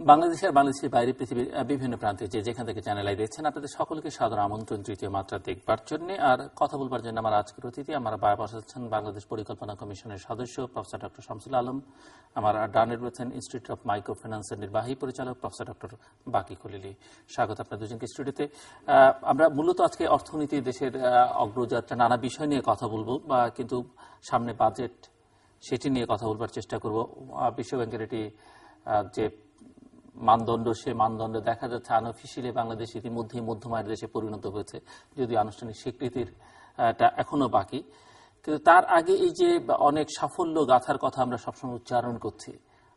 বাংলাদেশের বাইরে পৃথিবীর বিভিন্ন প্রান্তে যেখান থেকে চ্যানেল আই দেখছেন আপনাদের সকলকে সাদর আমন্ত্রণ তৃতীয় মাত্রা দেখবার জন্য আর কথা বলবার জন্য আমার আজকের অতিথি আমার বায়ে বসে আছেন বাংলাদেশ পরিকল্পনা কমিশনের সদস্য প্রফেসর ডক্টর শামসুল আলম, আমার ডানে রয়েছেন ইনস্টিটিউট অফ মাইক্রো ফিন্যান্সের নির্বাহী পরিচালক প্রফেসর ডক্টর বাকি খলিলি। স্বাগত আপনার দুজনকে স্টুডিওতে। আমরা মূলত আজকে অর্থনীতি, দেশের অগ্রযাত্রা, নানা বিষয় নিয়ে কথা বলবো, কিন্তু সামনে বাজেট সেটি নিয়ে কথা বলবার চেষ্টা করব। বিশ্বব্যাংকের এটি যে মানদণ্ড, সে মানদণ্ড দেখা যাচ্ছে আনঅফিসিয়ালি বাংলাদেশ ইতিমধ্যেই মধ্যম আয়ের দেশে পরিণত হয়েছে, যদিও আনুষ্ঠানিক স্বীকৃতির এখনো বাকি। কিন্তু তার আগে এই যে অনেক সাফল্য গাথার কথা আমরা সবসময় উচ্চারণ করছি,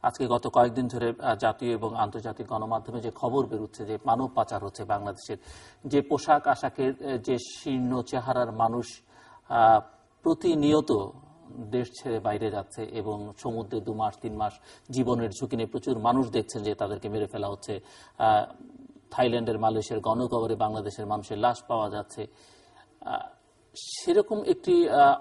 আজকে গত কয়েকদিন ধরে জাতীয় এবং আন্তর্জাতিক গণমাধ্যমে যে খবর বেরোচ্ছে যে মানব পাচার হচ্ছে বাংলাদেশের, যে পোশাক আশাকের যে শীর্ণ চেহারার মানুষ প্রতিনিয়ত দেশ ছেড়ে বাইরে যাচ্ছে এবং সমুদ্রে 2 মাস 3 মাস জীবনের ঝুঁকি নিয়ে প্রচুর মানুষ দেখছেন যে তাদেরকে মেরে ফেলা হচ্ছে। থাইল্যান্ডের, মালয়েশিয়ার গণকবরে বাংলাদেশের মানুষের লাশ পাওয়া যাচ্ছে। সেরকম একটি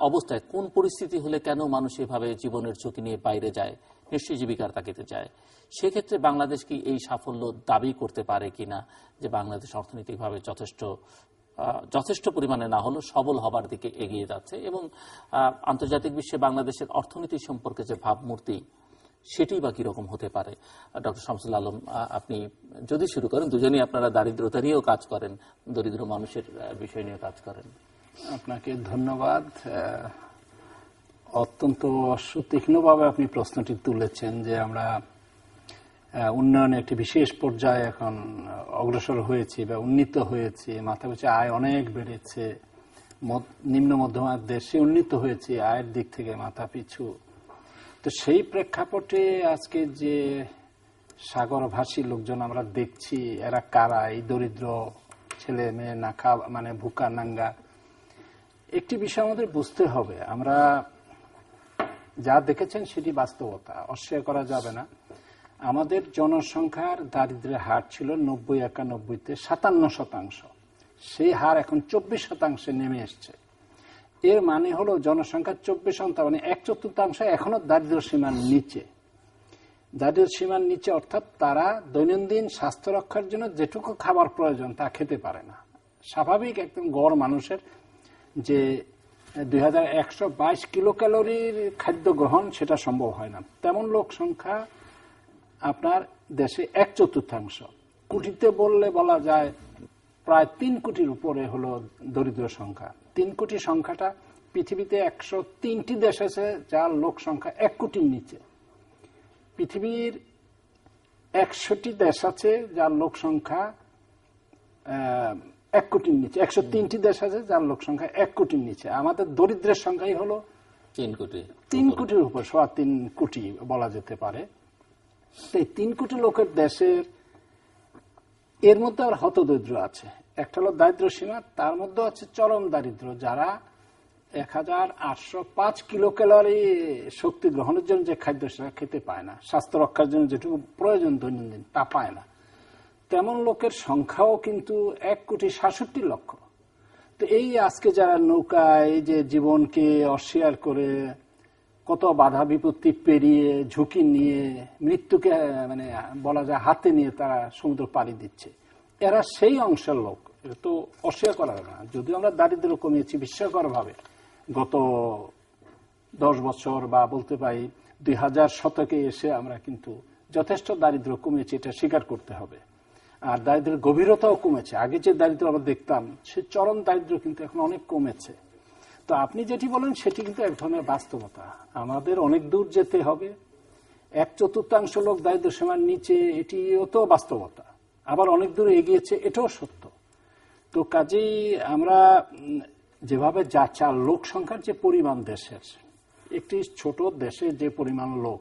অবস্থায় কোন পরিস্থিতি হলে কেন মানুষ এভাবে জীবনের ঝুঁকি নিয়ে বাইরে যায়, নিশ্চয়ই জীবিকার তাগিদে যায়। সেক্ষেত্রে বাংলাদেশ কি এই সাফল্য দাবি করতে পারে কিনা যে বাংলাদেশ অর্থনৈতিকভাবে যথেষ্ট পরিমাণে না হলেও সবল হবার দিকে এগিয়ে যাচ্ছে, এবং আন্তর্জাতিক বিশ্বে বাংলাদেশের অর্থনীতি সম্পর্কে যে ভাবমূর্তি সেটি বা কিরকম হতে পারে? ডক্টর শামসুল আলম, আপনি যদি শুরু করেন। দুজনেই আপনারা দারিদ্রতা নিয়েও কাজ করেন, দরিদ্র মানুষের বিষয় নিয়ে কাজ করেন। আপনাকে ধন্যবাদ। অত্যন্ত সুতীক্ষ্ণভাবে আপনি প্রশ্নটি তুলেছেন যে আমরা উন্নয়নে একটি বিশেষ পর্যায়ে এখন অগ্রসর হয়েছি বা উন্নীত হয়েছি, মাথাপিছু আয় অনেক বেড়েছে, নিম্ন মধ্যম আয়ের দেশে উন্নীত হয়েছে আয়ের দিক থেকে মাথাপিছু। তো সেই প্রেক্ষাপটে আজকে যে সাগরভাষী লোকজন আমরা দেখছি, এরা কারা? এই দরিদ্র ছেলে মেয়ে মানে ভুকা নাঙ্গা। একটি বিষয় আমাদের বুঝতে হবে, আমরা যা দেখেছেন সেটি বাস্তবতা, অস্বীকার করা যাবে না। আমাদের জনসংখ্যার দারিদ্র্যের হার ছিল 90-91-তে 57%, সেই হার এখন 24% নেমে এসছে। এর মানে হলো জনসংখ্যার 24%, মানে 1/4 এখনো দারিদ্র সীমার নিচে। দারিদ্র সীমার নিচে অর্থাৎ তারা দৈনন্দিন স্বাস্থ্য রক্ষার জন্য যেটুকু খাবার প্রয়োজন তা খেতে পারে না। স্বাভাবিক একদম গড় মানুষের যে 2122 কিলো ক্যালোরির খাদ্য গ্রহণ সেটা সম্ভব হয় না, তেমন লোক সংখ্যা আপনার দেশে 1/4। কোটিতে বললে বলা যায় প্রায় 3 কোটির উপরে হলো দরিদ্র সংখ্যা। 3 কোটি সংখ্যাটা পৃথিবীতে 103টি দেশ আছে যার লোক সংখ্যা 1 কোটির নিচে। পৃথিবীর 100টি দেশ আছে যার লোক সংখ্যা 1 কোটির নিচে, 103টি দেশ আছে যার লোক সংখ্যা 1 কোটির নিচে। আমাদের দরিদ্রের সংখ্যাই হলো 3 কোটির উপর, 3.25 কোটি বলা যেতে পারে। এই 3 কোটি লোকের দেশের এর মধ্যে আর হতদরিদ্র আছে। একটা হলো দারিদ্র সীমা, তার মধ্যে আছে চরম দারিদ্র, যারা 1805 কিলো ক্যালোরি শক্তি গ্রহণের জন্য যে খাদ্য সেটা খেতে পায় না, স্বাস্থ্য রক্ষার জন্য যেটুকু প্রয়োজন দৈনন্দিন তা পায় না। তেমন লোকের সংখ্যাও কিন্তু 1,67,00,000। তো এই আজকে যারা নৌকায় এই যে জীবনকে অস্বীকার করে কত বাধা বিপত্তি পেরিয়ে ঝুঁকি নিয়ে মৃত্যুকে মানে বলা যায় হাতে নিয়ে তারা সমুদ্র পাড়ি দিচ্ছে, এরা সেই অংশের লোক। এটা তো অস্বীকার করা যাবে না। যদিও আমরা দারিদ্র্য কমিয়েছি বিস্ময়কর ভাবে গত 10 বছর, বা বলতে পারি 2000 শতকে এসে আমরা কিন্তু যথেষ্ট দারিদ্র্য কমিয়েছি, এটা স্বীকার করতে হবে। আর দারিদ্র্যের গভীরতাও কমেছে। আগে যে দারিদ্র্য আমরা দেখতাম সে চরম দারিদ্র্য কিন্তু এখন অনেক কমেছে। তো আপনি যেটি বলেন সেটি কিন্তু এক ধরনের বাস্তবতা। আমাদের অনেক দূর যেতে হবে। 1/4 লোক দারিদ্র সীমার নিচে, এটিও তো বাস্তবতা। আবার অনেক দূর এগিয়েছে, এটাও সত্য। তো কাজেই আমরা যেভাবে যাচ্ছি, আর লোক সংখ্যার যে পরিমাণ দেশের, একটি ছোট দেশে যে পরিমাণ লোক,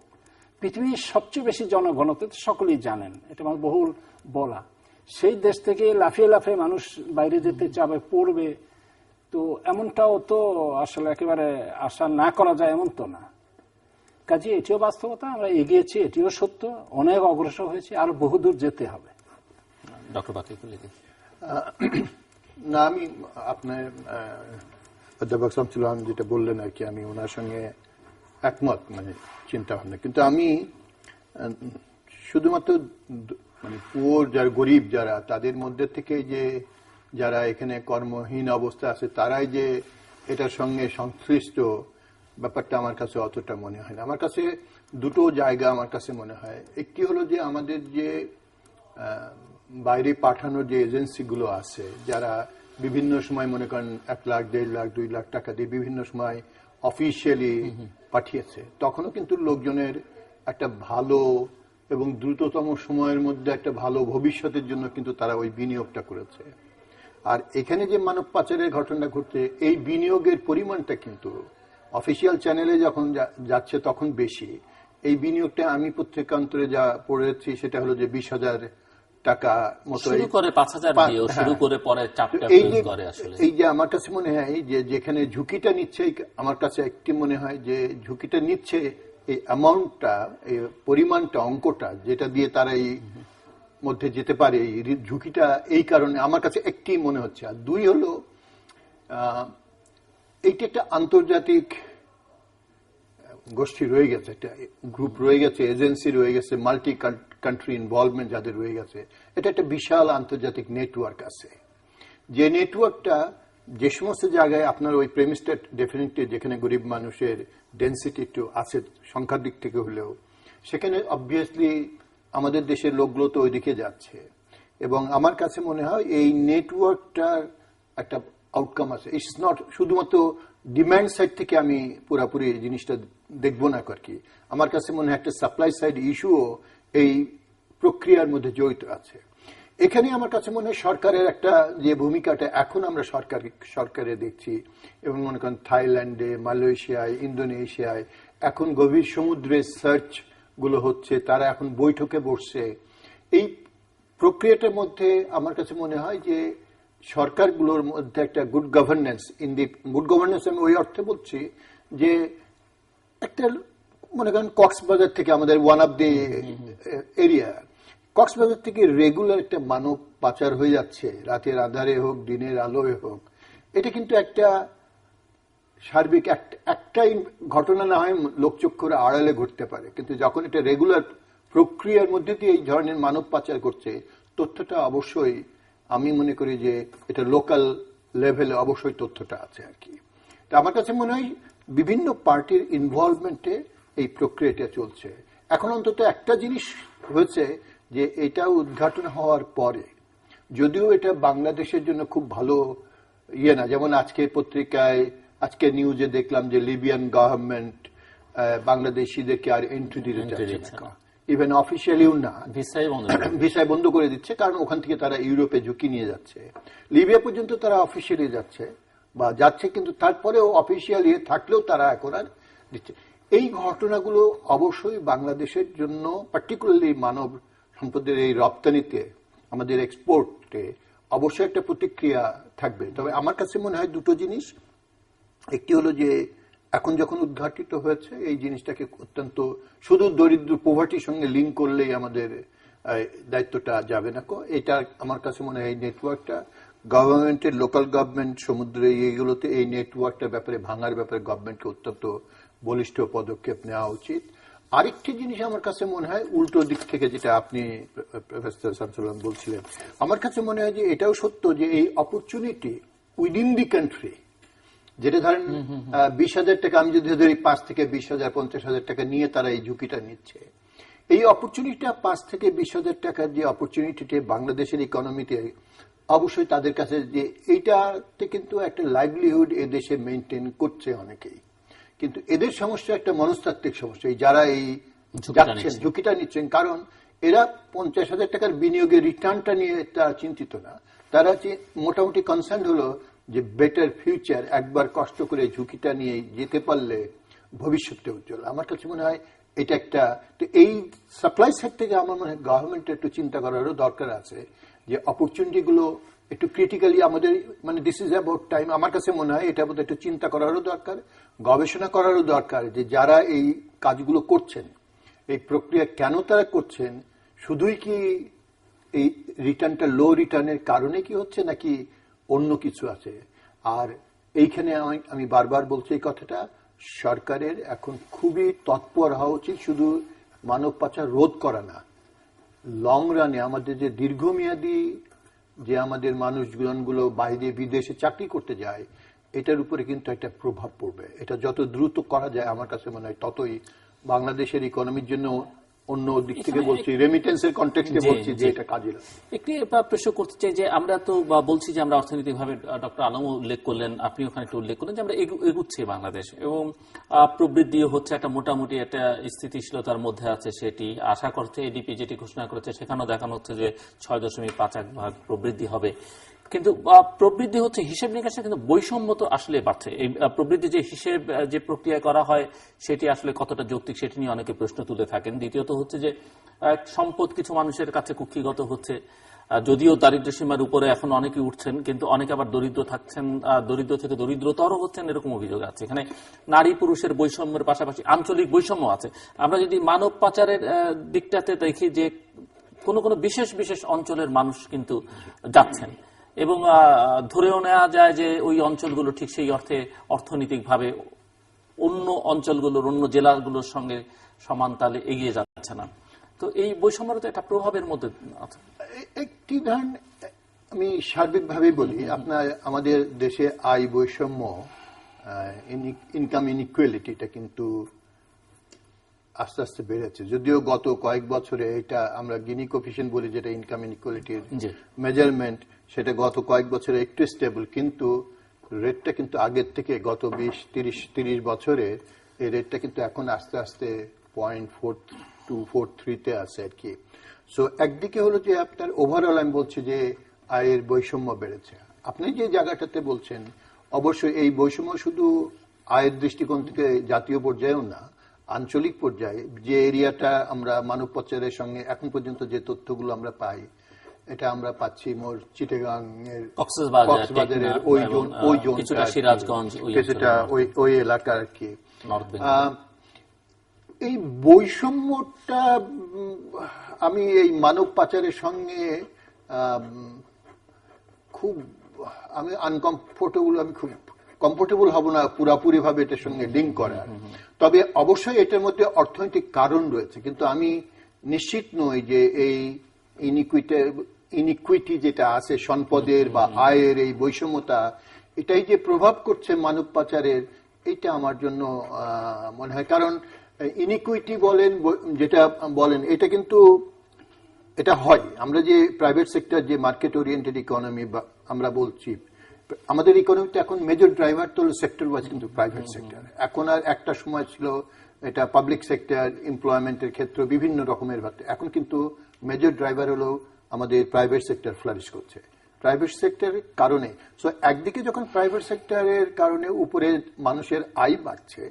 পৃথিবীর সবচেয়ে বেশি জনঘনত্ব সকলেই জানেন, এটা আমার বহুল বলা। সেই দেশ থেকে লাফিয়ে লাফিয়ে মানুষ বাইরে যেতে চাবে, পড়বে, তো এমনটাও তো আসলে একেবারে আশা না করা যায় এমন তো না। কাজে এটিও বাস্তবতা, আমরা এগিয়েছি, এটিও সত্য, অনেক অগ্রসর হয়েছে, আর বহুদূর যেতে হবে। ডক্টর বাকি খলিলি। না, আমি আপনার অধ্যাপক শামসুল আলম যেটা বললেন আর কি, আমি ওনার সঙ্গে একমত, মানে চিন্তা ভাবনা। কিন্তু আমি শুধুমাত্র মানে পুয়ার যারা গরিব যারা তাদের মধ্যে থেকে যে যারা এখানে কর্মহীন অবস্থা আছে তারাই যে এটার সঙ্গে সংশ্লিষ্ট ব্যাপারটা আমার কাছে অতটা মনে হয় না। আমার কাছে দুটো জায়গা আমার কাছে মনে হয়। একটি হলো যে আমাদের যে বাইরে পাঠানোর যে এজেন্সিগুলো আছে যারা বিভিন্ন সময় মনে করেন 1 লাখ 1.5 লাখ 2 লাখ টাকা দিয়ে বিভিন্ন সময় অফিসিয়ালি পাঠিয়েছে, তখনও কিন্তু লোকজনের একটা ভালো এবং দ্রুততম সময়ের মধ্যে একটা ভালো ভবিষ্যতের জন্য কিন্তু তারা ওই বিনিয়োগটা করেছে। আর এখানে যে মানব পাচারের ঘটনা ঘটছে এই বিনিয়োগের পরিমাণটা কিন্তু অফিসিয়াল চ্যানেলে যখন যাচ্ছে তখন বেশি। এই বিনিয়োগটা আমি পত্রিকান্তরে যা পড়েছি সেটা হলো যে 20,000 টাকা মতো শুরু করে 5,000 দিয়ে শুরু করে পরে চাপটা করে। আসলে এই যে আমার কাছে মনে হয় যে যেখানে ঝুঁকিটা নিচ্ছে, আমার কাছে একটি মনে হয় যে ঝুঁকিটা নিচ্ছে এই অ্যামাউন্টটা, এই পরিমাণটা, অঙ্কটা যেটা দিয়ে তারা এই মধ্যে যেতে পারে, এই ঝুঁকিটা এই কারণে আমার কাছে একটি মনে হচ্ছে। আর দুই হলো এইটা একটা আন্তর্জাতিক গোষ্ঠী রয়ে গেছে, একটা গ্রুপ রয়ে গেছে, এজেন্সি রয়ে গেছে, মাল্টি কান্ট্রি ইনভলভমেন্ট যাদের রয়ে গেছে। এটা একটা বিশাল আন্তর্জাতিক নেটওয়ার্ক আছে, যে নেটওয়ার্কটা যে সমস্ত জায়গায় আপনার ওই প্রেমিসটা ডেফিনেটলি যেখানে গরিব মানুষের ডেন্সিটি একটু আছে সংখ্যার দিক থেকে হলেও, সেখানে অবভিয়াসলি আমাদের দেশের লোকগুলো তো ওইদিকে যাচ্ছে। এবং আমার কাছে মনে হয় এই নেটওয়ার্কটার একটা আউটকাম আছে। ইটস নট শুধুমাত্র ডিমান্ড সাইড থেকে আমি পুরোপুরি জিনিসটা দেখবো না আর কি। আমার কাছে মনে হয় একটা সাপ্লাই সাইড ইস্যুও এই প্রক্রিয়ার মধ্যে জড়িত আছে। এখানে আমার কাছে মনে হয় সরকারের একটা যে ভূমিকাটা এখন আমরা সরকারে দেখছি, এবং মনে করেন থাইল্যান্ডে, মালয়েশিয়ায়, ইন্দোনেশিয়ায় এখন গভীর সমুদ্রে সার্চ গুলো হচ্ছে, তারা এখন বৈঠকে বসছে। এই প্রক্রিয়াটার মধ্যে আমার কাছে মনে হয় যে সরকারগুলোর মধ্যে একটা গুড গভর্নেন্স, গুড গভর্নেন্স আমি ওই অর্থে বলছি যে একটা মনে করেন কক্সবাজার থেকে আমাদের one of the area, Cox's Bazar থেকে রেগুলার একটা মানব পাচার হয়ে যাচ্ছে, রাতের আধারে হোক দিনের আলোয় হোক। এটা কিন্তু একটা সার্বিক একটাই ঘটনা না হয় লোকচক্ষুর আড়ালে ঘটতে পারে, কিন্তু যখন এটা রেগুলার প্রক্রিয়ার মধ্যে দিয়ে এই ধরনের মানব পাচার করছে, তথ্যটা অবশ্যই আমি মনে করি যে এটা লোকাল লেভেলে অবশ্যই তথ্যটা আছে আর কি। তা আমার কাছে মনে হয় বিভিন্ন পার্টির ইনভলভমেন্টে এই প্রক্রিয়াটা চলছে। এখন অন্তত একটা জিনিস হয়েছে যে এটা উদ্ঘাটন হওয়ার পরে, যদিও এটা বাংলাদেশের জন্য খুব ভালো ইয়ে না, যেমন আজকে পত্রিকায় আজকে নিউজে দেখলাম যে লিবিয়ান গভর্নমেন্ট বাংলাদেশিদেরকে আর এন্ট্রি দিতে চাচ্ছে না, ইভেন অফিসিয়ালিও না, ভিসায় বন্ধ করে দিচ্ছে, কারণ ওখান থেকে তারা ইউরোপে ঝুঁকি নিয়ে যাচ্ছে। লিবিয়া পর্যন্ত তারা অফিসিয়ালি যাচ্ছে বা যাচ্ছে, কিন্তু তারপরেও অফিসিয়ালি থাকলেও তারা এখন আর দিচ্ছে। এই ঘটনাগুলো অবশ্যই বাংলাদেশের জন্য পার্টিকুলারলি মানব সম্পদের এই রপ্তানিতে, আমাদের এক্সপোর্টে অবশ্যই একটা প্রতিক্রিয়া থাকবে। তবে আমার কাছে মনে হয় দুটো জিনিস, একটি হলো যে এখন যখন উদ্ঘাটিত হয়েছে এই জিনিসটাকে অত্যন্ত শুধু দরিদ্র পোভার্টির সঙ্গে লিঙ্ক করলেই আমাদের দায়িত্বটা যাবে না। এটা আমার কাছে মনে হয় এই নেটওয়ার্কটা গভর্নমেন্টের, লোকাল গভর্নমেন্ট, সমুদ্রে এইগুলোতে এই নেটওয়ার্কটার ব্যাপারে ভাঙার ব্যাপারে গভর্নমেন্টকে অত্যন্ত বলিষ্ঠ পদক্ষেপ নেওয়া উচিত। আরেকটি জিনিস আমার কাছে মনে হয় উল্টো দিক থেকে, যেটা আপনি প্রফেসর শামসুল বলছিলেন, আমার কাছে মনে হয় যে এটাও সত্য যে এই অপরচুনিটি উইদিন দি কান্ট্রি, যেটা ধরেন 20,000 টাকা আমি যদি ধরি, 5 থেকে 20,000 50,000 টাকা নিয়ে তারা এই ঝুঁকিটা নিচ্ছে। এই অপরচুনিটিটা 5 থেকে 20,000 টাকার যে অপরচুনিটিতে বাংলাদেশের ইকোনমিতে অবশ্যই তাদের কাছে, যে এইটাতে কিন্তু একটা লাইভলিহুড এদেশে মেনটেন করছে অনেকেই, কিন্তু এদের সমস্যা একটা মনস্তাত্ত্বিক সমস্যা। যারা এই যাচ্ছেন ঝুঁকিটা নিচ্ছেন, কারণ এরা 50,000 টাকার বিনিয়োগের রিটার্নটা নিয়ে তারা চিন্তিত না, তারা মোটামুটি কনসার্ন হলো যে বেটার ফিউচার, একবার কষ্ট করে ঝুঁকিটা নিয়ে যেতে পারলে ভবিষ্যৎটা উজ্জ্বল। আমার কাছে মনে হয় এটা একটা, তো এই সাপ্লাই সাইড থেকে আমার মনে হয় গভর্নমেন্টের একটু চিন্তা করারও দরকার আছে যে অপরচুনিটি গুলো একটু ক্রিটিক্যালি আমাদের, মানে দিস ইজ অ্যাবাউট টাইম, আমার কাছে মনে হয় এটা বোধহয় একটু চিন্তা করারও দরকার, গবেষণা করারও দরকার, যে যারা এই কাজগুলো করছেন, এই প্রক্রিয়া কেন তারা করছেন, শুধুই কি এই রিটার্নটা লো রিটার্নের কারণে কি হচ্ছে, নাকি অন্য কিছু আছে। আর এইখানে আমি বারবার বলছি এই কথাটা, সরকারের এখন খুবই তৎপর হওয়া উচিত, শুধু মানব পাচার রোধ করা না, লং রানে আমাদের যে দীর্ঘমেয়াদী যে আমাদের মানুষগুলো বাইরে বিদেশে চাকরি করতে যায়, এটার উপরে কিন্তু একটা প্রভাব পড়বে। এটা যত দ্রুত করা যায় আমার কাছে মনে হয় ততই বাংলাদেশের ইকোনমির জন্য, অন্য দিক থেকে বলছি, রেমিটেন্সের কনটেক্সটে বলছি, যে এটা কাজে লাগে। একটি প্রশ্ন করতে চাই যে আমরা তো বলছি যে আমরা অর্থনৈতিকভাবে, ডক্টর আলম উল্লেখ করলেন, আপনি ওখানে একটু উল্লেখ করলেন যে আমরা এগুচ্ছি বাংলাদেশ, এবং প্রবৃদ্ধিও হচ্ছে একটা মোটামুটি একটা স্থিতিশীলতার মধ্যে আছে, সেটি আশা করছে এডিপি যেটি ঘোষণা করেছে সেখানেও দেখানো হচ্ছে যে 6.5% প্রবৃদ্ধি হবে। কিন্তু প্রবৃদ্ধি হচ্ছে হিসেব নিকাশে, কিন্তু বৈষম্য তো আসলে বাড়ছে। এই প্রবৃদ্ধি যে হিসেব যে প্রক্রিয়া করা হয় সেটি আসলে কতটা যৌক্তিক সেটি নিয়ে অনেকে প্রশ্ন তুলে থাকেন। দ্বিতীয়ত হচ্ছে যে সম্পদ কিছু মানুষের কাছে কুক্ষিগত হচ্ছে, যদিও দারিদ্র্য সীমার উপরে এখন অনেকে উঠছেন, কিন্তু অনেকে আবার দরিদ্র থাকছেন, দরিদ্র থেকে দরিদ্রতর হচ্ছেন, এরকম অভিযোগ আছে। এখানে নারী পুরুষের বৈষম্যের পাশাপাশি আঞ্চলিক বৈষম্য আছে। আমরা যদি মানব পাচারের দিকটাতে দেখি যে কোনো কোনো বিশেষ বিশেষ অঞ্চলের মানুষ কিন্তু যাচ্ছেন, এবং ধরেও নেওয়া যায় যে ওই অঞ্চলগুলো ঠিক সেই অর্থে অর্থনৈতিকভাবে অন্য অঞ্চলগুলোর, অন্য জেলাগুলোর সঙ্গে সমান তালে এগিয়ে যাচ্ছে না। তো এই বৈষম্যের তো একটা প্রভাবের মধ্যে আছে। একটি ধরেন আমি সার্বিকভাবে বলি, আপনার আমাদের দেশে আয় বৈষম্য, ইনকাম ইনইকুয়ালিটি, এটা কিন্তু আস্তে আস্তে বেড়েছে। যদিও গত কয়েক বছরে এটা আমরা গিনি কোফিশিয়েন্ট বলি, যেটা ইনকাম ইনইকুয়ালিটির মেজারমেন্ট, সেটা গত কয়েক বছরে একটু স্টেবল, কিন্তু রেটটা কিন্তু আগের থেকে গত 20-30 বছরে এই রেটটা কিন্তু এখন আস্তে আস্তে 0.4243-তে আছে আর কি। সো একদিকে হলো যে আপনার ওভারঅল আমি বলছি যে আয়ের বৈষম্য বেড়েছে। আপনি যে জায়গাটাতে বলছেন, অবশ্যই এই বৈষম্য শুধু আয়ের দৃষ্টিকোণ থেকে জাতীয় পর্যায়েও না, আঞ্চলিক পর্যায়ে যে এরিয়াটা আমরা মানব পাচারের সঙ্গে এখন পর্যন্ত যে তথ্যগুলো আমরা পাই, এটা আমরা পাচ্ছি মোর চিটাগাং এর, কক্সবাজারের ওই জোন, সিরাজগঞ্জ, কিছুটা ওই এলাকা আর কি। এই বৈষম্যটা আমি এই মানব পাচারের সঙ্গে খুব আমি আনকমফোর্টেবল, আমি খুব কমফোর্টেবল হব না পুরাপুরি ভাবে এটার সঙ্গে লিঙ্ক করা। তবে অবশ্যই এটার মধ্যে অর্থনৈতিক কারণ রয়েছে, কিন্তু আমি নিশ্চিত নই যে এই ইনিকুইটি যেটা আছে সম্পদের বা আয়ের এই বৈষম্যতা, এটাই যে প্রভাব করছে মানব পাচারের, এটা আমার জন্য মনে হয়। কারণ ইনিকুইটি বলেন, যেটা বলেন, এটা কিন্তু এটা হয়। আমরা যে প্রাইভেট সেক্টর, যে মার্কেট ওরিয়েন্টেড ইকোনমি আমরা বলছি, আমাদের ইকোনমিতে এখন মেজর ড্রাইভার তো সেক্টর ওয়াইজ কিন্তু প্রাইভেট সেক্টর। এখন আর একটা সময় ছিল এটা পাবলিক সেক্টর এমপ্লয়মেন্টের ক্ষেত্রে বিভিন্ন রকমের ব্যাপার, এখন কিন্তু মেজর ড্রাইভার হলো আমাদের প্রাইভেট সেক্টর ফ্লারিশ করছে প্রাইভেট সেক্টরের কারণে। সো একদিকে যখন প্রাইভেট সেক্টরের কারণে উপরে মানুষের আয় বাড়ছে,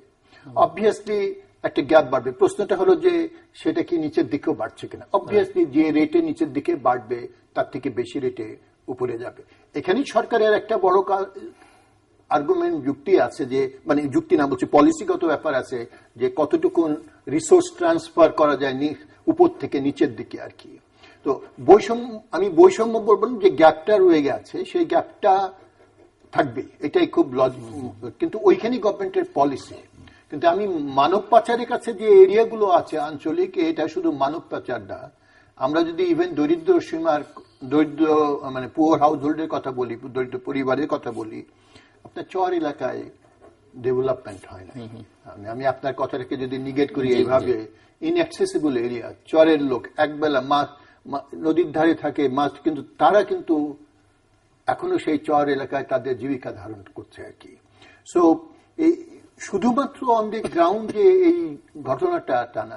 অবভিয়াসলি একটা গ্যাপ বাড়বে। প্রশ্নটা হলো যে সেটা কি নিচের দিকেও বাড়ছে কিনা। অবভিয়াসলি যে রেটে নিচের দিকে বাড়বে তার থেকে বেশি রেটে উপরে যাবে। এখানেই সরকারের একটা বড় আর্গুমেন্ট, যুক্তি আছে, যে মানে যুক্তি না বলছি, পলিসিগত ব্যাপার আছে, যে কতটুকু রিসোর্স ট্রান্সফার করা যায় উপর থেকে নিচের দিকে আর কি। তো বৈষম্য, আমি বৈষম্য বলবো যে গ্যাপটা রয়ে গেছে, সেই গ্যাপটা থাকবে, এটাই খুব লজিক। কিন্তু ওইখানেই গভর্নমেন্টের পলিসি। কিন্তু আমি মানব পাচারের কাছে যে এরিয়াগুলো আছে আঞ্চলিক, এটা শুধু মানব পাচার না, আমরা যদি ইভেন দরিদ্র সীমার, দরিদ্র মানে পুয়ার হাউস হোল্ডের কথা বলি, দরিদ্র পরিবারের কথা বলি, আপনার চর এলাকায় ডেভেলপমেন্ট হয় না। আমি আপনার কথাটাকে যদি নিগেট করি এইভাবে, ইনঅ্যাক্সেসিবল এরিয়া, চরের লোক একবেলা মাছ নদীর ধারে থাকে, মাছ, কিন্তু তারা কিন্তু এখনো সেই চর এলাকায় তাদের জীবিকা ধারণ করছে আর কি। সো এই শুধুমাত্র অন দি গ্রাউন্ড যে এই ঘটনাটা তা না।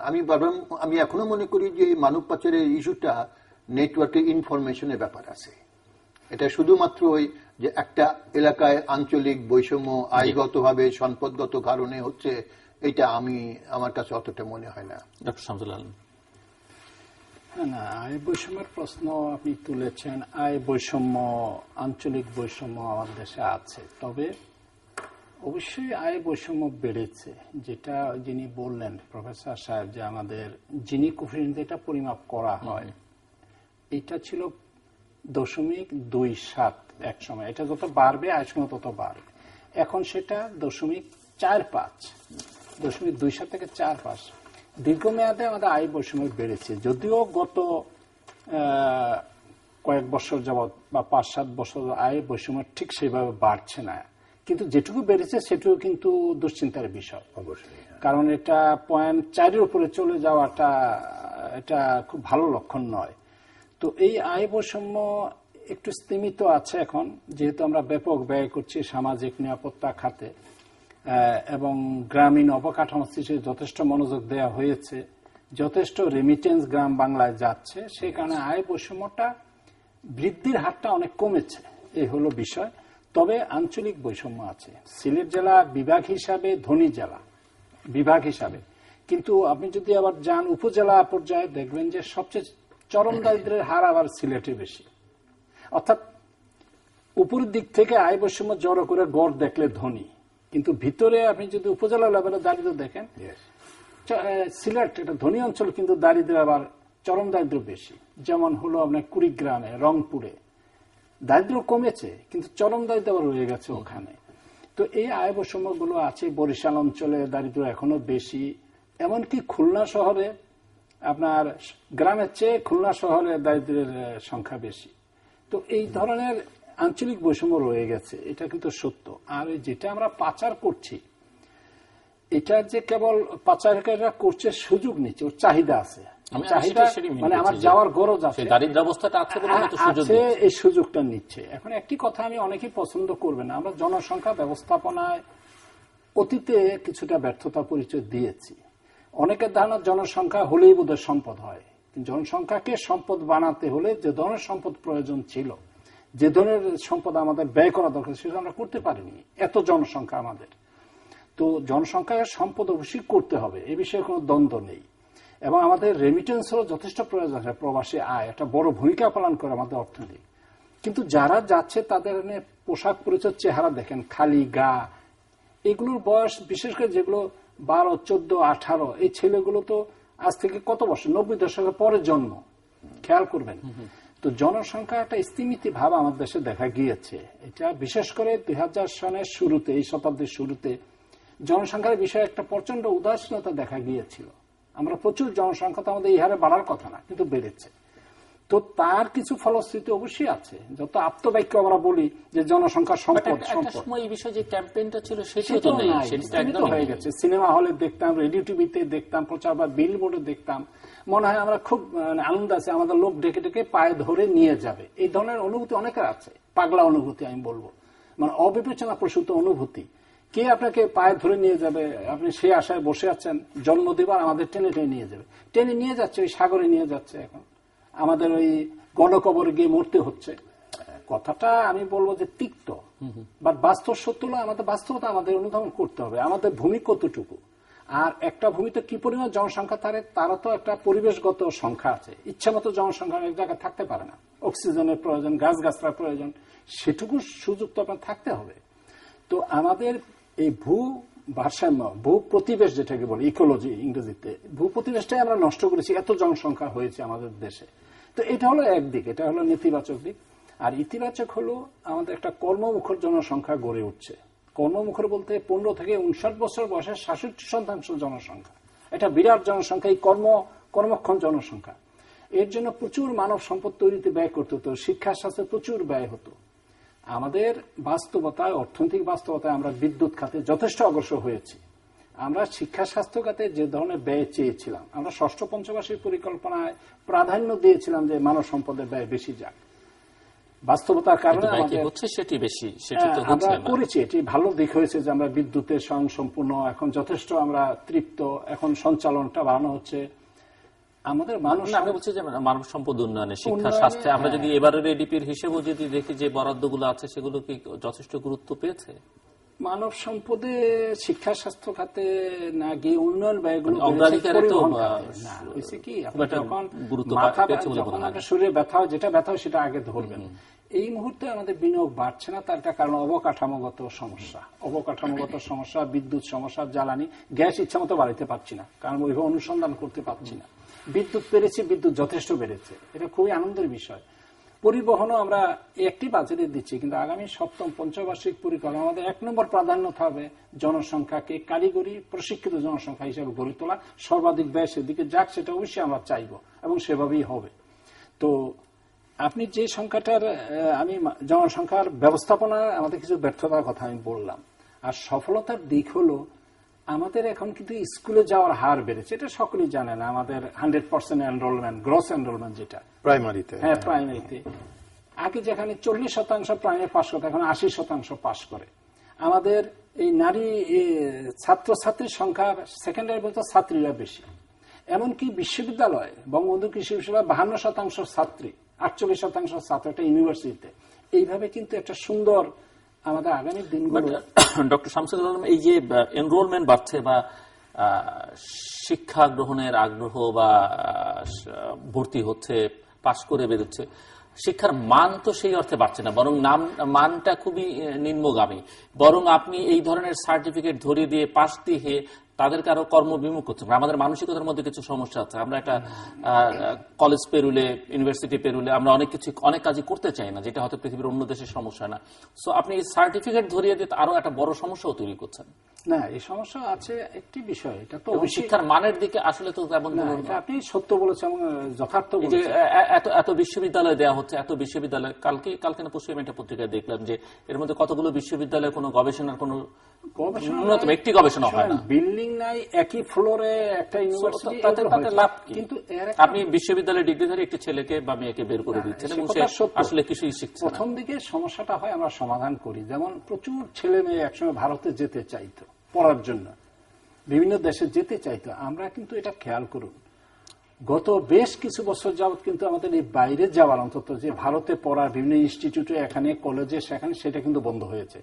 আমি এখনো মনে করি যে মানব পাচারের ইস্যুটা নেটওয়ার্কের ইনফরমেশনের ব্যাপার আছে। এটা শুধুমাত্র ওই যে একটা এলাকায় আঞ্চলিক বৈষম্য আইগতভাবে সম্পদগত কারণে হচ্ছে, এটা আমার কাছে অতটা মনে হয় না। ডক্টর শামসুল আলম। না, আয় বৈষম্যের প্রশ্ন আপনি তুলেছেন। আয় বৈষম্য, আঞ্চলিক বৈষম্য আমাদের দেশে আছে, তবে অবশ্যই আয় বৈষম্য বেড়েছে। যেটা যিনি বললেন প্রফেসর সাহেব, যে আমাদের যিনি কোফিশিয়েন্ট যেটা পরিমাপ করা হয়, এটা ছিল 0.27 এক সময়। এটা যত বাড়বে আয়সময় তত বাড়বে। এখন সেটা 0.45, 0.27 থেকে 4.5। দীর্ঘমেয়াদে আমাদের আয় বৈষম্য বেড়েছে। যদিও গত কয়েক বছর যাবৎ বা 5-7 বছর আয় বৈষম্য ঠিক সেইভাবে বাড়ছে না, কিন্তু যেটুকু বেড়েছে সেটুকু কিন্তু দুশ্চিন্তার বিষয়। অবশ্যই, কারণ এটা 0.4-এর উপরে চলে যাওয়াটা এটা খুব ভালো লক্ষণ নয়। তো এই আয় বৈষম্য একটু স্তীমিত আছে এখন, যেহেতু আমরা ব্যাপক ব্যয় করছি সামাজিক নিরাপত্তা খাতে এবং গ্রামীণ অবকাঠামো সৃষ্টিতে যথেষ্ট মনোযোগ দেওয়া হয়েছে, যথেষ্ট রেমিটেন্স গ্রাম বাংলায় যাচ্ছে, সেই কারণে আয় বৈষম্যটা বৃদ্ধির হারটা অনেক কমেছে, এই হলো বিষয়। তবে আঞ্চলিক বৈষম্য আছে। সিলেট জেলা বিভাগ হিসাবে ধনী জেলা বিভাগ হিসাবে, কিন্তু আপনি যদি আবার যান উপজেলা পর্যায়ে দেখবেন যে সবচেয়ে চরম দারিদ্র্যের হার আবার সিলেটে বেশি। অর্থাৎ উপরের দিক থেকে আয় বৈষম্য জড়ো করে গড় দেখলে ধনী, কিন্তু ভিতরে আপনি যদি উপজেলা লেভেলে দারিদ্র্য দেখেন, সিলেট এটা ধনী অঞ্চল কিন্তু দারিদ্র্য আবার চরম দারিদ্র্য বেশি। যেমন হলো আপনার কুড়িগ্রামে, রংপুরে দারিদ্র্য কমেছে কিন্তু চরম দারিদ্র্য আবার রয়ে গেছে ওখানে। তো এই আয় বৈষম্য গুলো আছে। বরিশাল অঞ্চলে দারিদ্র্য এখনো বেশি, এমনকি খুলনা শহরে আপনার গ্রামের চেয়ে খুলনা শহরে দারিদ্র্যের সংখ্যা বেশি। তো এই ধরনের আঞ্চলিক বৈষম্য রয়ে গেছে, এটা কিন্তু সত্য। আর যেটা আমরা পাচার করছি, এটা যে কেবল পাচারকারীরা করছে সুযোগ নিচ্ছে, ওর চাহিদা আছে, চাহিদা মানে আমার যাওয়ার গরজ আছে, এই সুযোগটা নিচ্ছে। এখন একটি কথা আমি অনেকেই পছন্দ করবে না, আমরা জনসংখ্যা ব্যবস্থাপনায় অতীতে কিছুটা ব্যর্থতা পরিচয় দিয়েছি। অনেকের ধারণা জনসংখ্যা হলেই বোধহয় সম্পদ হয়, কিন্তু জনসংখ্যাকে সম্পদ বানাতে হলে যে ধরনের সম্পদ প্রয়োজন ছিল, যে ধরনের সম্পদ আমাদের ব্যয় করা দরকার, সেটা আমরা করতে পারিনি। এত জনসংখ্যা আমাদের, তো জনসংখ্যার সম্পদ অবশ্যই করতে হবে, এ বিষয়ে কোনো দ্বন্দ্ব নেই। এবং আমাদের রেমিটেন্সেরও যথেষ্ট প্রয়োজন আছে, প্রবাসী আয় একটা বড় ভূমিকা পালন করে আমাদের অর্থনীতি। কিন্তু যারা যাচ্ছে তাদের পোশাক পরিচয় চেহারা দেখেন, খালি গা, এগুলোর বয়স বিশেষ করে যেগুলো 12, 14, 18, এই ছেলেগুলো তো আজ থেকে কত বছর, 90 দশকের পরে জন্ম, খেয়াল করবেন। তো জনসংখ্যা একটা স্তিমিত ভাব আমার দেশে দেখা গিয়েছে। এটা বিশেষ করে 2000 সনের শুরুতে, এই শতাব্দীর শুরুতে জনসংখ্যার বিষয়ে একটা প্রচন্ড উদাসীনতা দেখা গিয়েছিল। আমরা প্রচুর জনসংখ্যা, তো আমাদের এই হারে বাড়ার কথা না, কিন্তু বেড়েছে। তো তার কিছু ফলশ্রুতি অবশ্যই আছে। যত আপ্তবাক্য আমরা বলি যে জনসংখ্যা সম্পদ, এই বিষয়ে যে ক্যাম্পেইনটা ছিল সেটা তো নেই, সেটা হয়ে গেছে। সিনেমা হলে দেখতাম, রেডিও টিভিতে দেখতাম প্রচার, বা বিলবোর্ডে দেখতাম, মনে হয় আমরা খুব আনন্দ আছে, আমাদের লোক ডেকে ডেকে পায়ে ধরে নিয়ে যাবে। এই ধরনের অনুভূতি অনেকের আছে, পাগলা অনুভূতি আমি বলবো, মানে অবিবেচনা প্রসূত অনুভূতি। কে আপনাকে পায়ে ধরে নিয়ে যাবে, আপনি সে আশায় বসে আছেন, জন্ম দিবার আমাদের টেনে টেনে নিয়ে যাবে, টেনে নিয়ে যাচ্ছে, ওই সাগরে নিয়ে যাচ্ছে। এখন আমাদের ওই গণকবরে গিয়ে মরতে হচ্ছে। কথাটা আমি বলবো যে তিক্ত, বাট বাস্তব সত্য হলো আমাদের বাস্তবতা আমাদের অনুধাবন করতে হবে, আমাদের ভূমি কতটুকু, আর একটা ভূমিতে কি পরিমাণ জনসংখ্যা থাকে তারও তো একটা পরিবেশগত সংখ্যা আছে। ইচ্ছা মতো জনসংখ্যা এক জায়গায় থাকতে পারে না, অক্সিজেনের প্রয়োজন, গাছগাছড়ার প্রয়োজন, সেটুকু সুযোগ তো আপনার থাকতে হবে। তো আমাদের এই ভূ ভারসাম্য, ভূ প্রতিবেশ যেটাকে বলে ইকোলজি ইংরেজিতে, ভূ প্রতিবেশটাই আমরা নষ্ট করেছি, এত জনসংখ্যা হয়েছে আমাদের দেশে। তো এটা হলো একদিক, এটা হলো নেতিবাচক দিক। আর ইতিবাচক হলো আমাদের একটা কর্মমুখর জনসংখ্যা গড়ে উঠছে। কর্মমুখর বলতে 15 থেকে 59 বছর বয়সের 66% জনসংখ্যা, এটা বিরাট জনসংখ্যা। এই কর্মক্ষম জনসংখ্যা, এর জন্য প্রচুর মানব সম্পদ তৈরিতে ব্যয় করতে হতো, শিক্ষা স্বাস্থ্যে প্রচুর ব্যয় হতো। আমাদের বাস্তবতায়, অর্থনৈতিক বাস্তবতায় আমরা বিদ্যুৎ খাতে যথেষ্ট অগ্রসর হয়েছি। আমরা শিক্ষা স্বাস্থ্য খাতে যে ধরনের ব্যয় চেয়েছিলাম, আমরা ষষ্ঠ পঞ্চবার্ষিক পরিকল্পনায় প্রাধান্য দিয়েছিলাম যে মানব সম্পদের ব্যয় বেশি যাক। বাস্তবতার কারণে আমরা করেছি, এটি ভালো দিক হয়েছে যে আমরা বিদ্যুতের স্বয়ংসম্পূর্ণ, এখন যথেষ্ট আমরা তৃপ্ত, এখন সঞ্চালনটা বাড়ানো হচ্ছে। আমাদের মানুষ, আমি বলছি যে মানব সম্পদ উন্নয়নে, শিক্ষা, স্বাস্থ্যে আমরা যদি এবারের এডিপির হিসেবেও যদি দেখি যে বরাদ্দগুলো আছে, সেগুলো কি যথেষ্ট গুরুত্ব পেয়েছে? মানব সম্পদে শিক্ষা স্বাস্থ্য খাতে না গিয়ে উন্নয়ন ব্যয়গুলো শরীরে ব্যথা, যেটা ব্যথা সেটা আগে ধরবেন। এই মুহূর্তে আমাদের বিনিয়োগ বাড়ছে না, তার একটা কারণ অবকাঠামোগত সমস্যা, বিদ্যুৎ সমস্যা, জ্বালানি, গ্যাস ইচ্ছা মতো বাড়াইতে পারছি না, কারণ ওইভাবে অনুসন্ধান করতে পারছি না। বিদ্যুৎ বেড়েছে, বিদ্যুৎ যথেষ্ট বেড়েছে, এটা খুবই আনন্দের বিষয়। পরিবহনও আমরা একটি বাজেটে দিচ্ছি, কিন্তু আগামী সপ্তম পঞ্চবার্ষিক পরিকল্পনা আমাদের 1 নম্বর প্রাধান্য হবে জনসংখ্যাকে কারিগরি প্রশিক্ষিত জনসংখ্যা হিসেবে গড়ে তোলা, সর্বাধিক ব্যয় সেদিকে যাক, সেটা অবশ্যই আমরা চাইব এবং সেভাবেই হবে। তো তো আপনি যে সংখ্যাটার আমি জনসংখ্যার ব্যবস্থাপনা আমাদের কিছু ব্যর্থতার কথা আমি বললাম, আর সফলতার দিক হলো আমাদের এখন কিন্তু স্কুলে যাওয়ার হার বেড়েছে। এটা সকলেই জানেন, আমাদের 100% এনরোলমেন্ট, গ্রস এনরোলমেন্ট যেটা প্রাইমারিতে, হ্যাঁ প্রাইমারিতে, আগে যেখানে 40% প্রাইমারি পাস করতে এখন 80% পাস করে। আমাদের এই নারী ছাত্রছাত্রীর সংখ্যা সেকেন্ডারি বলতে ছাত্রীরা বেশি। এমনকি বিশ্ববিদ্যালয়, বঙ্গবন্ধু কৃষি বিশ্ববিদ্যালয় 52% ছাত্রী, 48% ছাত্র একটা ইউনিভার্সিটিতে। এইভাবে কিন্তু একটা সুন্দর আমাদের আগামী দিনগুলো। ডক্টর শামসুল আলম, এই যে এনরোলমেন্ট বাড়ছে বা শিক্ষা গ্রহণের আগ্রহ বা ভর্তি হচ্ছে, পাশ করে বেরোচ্ছে, শিক্ষার মান তো সেই অর্থে বাড়ছে না, বরং মানটা খুবই নিম্নগামী। বরং আপনি এই ধরনের সার্টিফিকেট ধরিয়ে দিয়ে পাশ দিয়ে তাদেরকে আরো কর্মবিমুখ করছেন। আমাদের মানসিকতার মধ্যে কিছু সমস্যা আছে। আমরা একটা কলেজ পেরুলে, ইউনিভার্সিটি পেরুলে আমরা অনেক কাজই করতে চাই না, যেটা হয়তো পৃথিবীর অন্য দেশের সমস্যা না। সো আপনি এই সার্টিফিকেট ধরিয়ে দিয়ে আরো একটা বড় সমস্যাও তৈরি করছেন। না, এই সমস্যা আছে একটি বিষয়, এটা তো শিক্ষার মানের দিকে আসলে তো তেমন এটা আপনি সত্য বলেছেন এবং যথার্থ বলেছেন। এত বিশ্ববিদ্যালয় দেওয়া হচ্ছে, এত বিশ্ববিদ্যালয়, কালকে না পশ্চিম একটা পত্রিকায় দেখলাম যে এর মধ্যে কতগুলো বিশ্ববিদ্যালয়ে কোনো গবেষণার কোনো ন্যূনতম একটি গবেষণা হয় না, বিল্ডিং নাই, একই ফ্লোরে একটা ইউনিভার্সিটি, তাতে লাভ কি? কিন্তু আপনি বিশ্ববিদ্যালয়ে ডিগ্রিধারী একটি ছেলেকে বা মেয়েকে বের করে দিচ্ছেন এবং সে আসলে কিছুই শিখছে না। প্রথম দিকে সমস্যাটা হয়, আমরা সমাধান করি। যেমন প্রচুর ছেলে মেয়ে একসময় ভারতে যেতে চাইতো পড়ার জন্য, বিভিন্ন দেশে যেতে চাইতো। আমরা কিন্তু এটা খেয়াল করুন, গত বেশ কিছু বছর যাবৎ কিন্তু আমাদের এই বাইরে যাওয়ার, অন্তত যে ভারতে পড়ার বিভিন্ন ইনস্টিটিউটে, এখানে কলেজে, সেখানে, সেটা কিন্তু বন্ধ হয়েছে।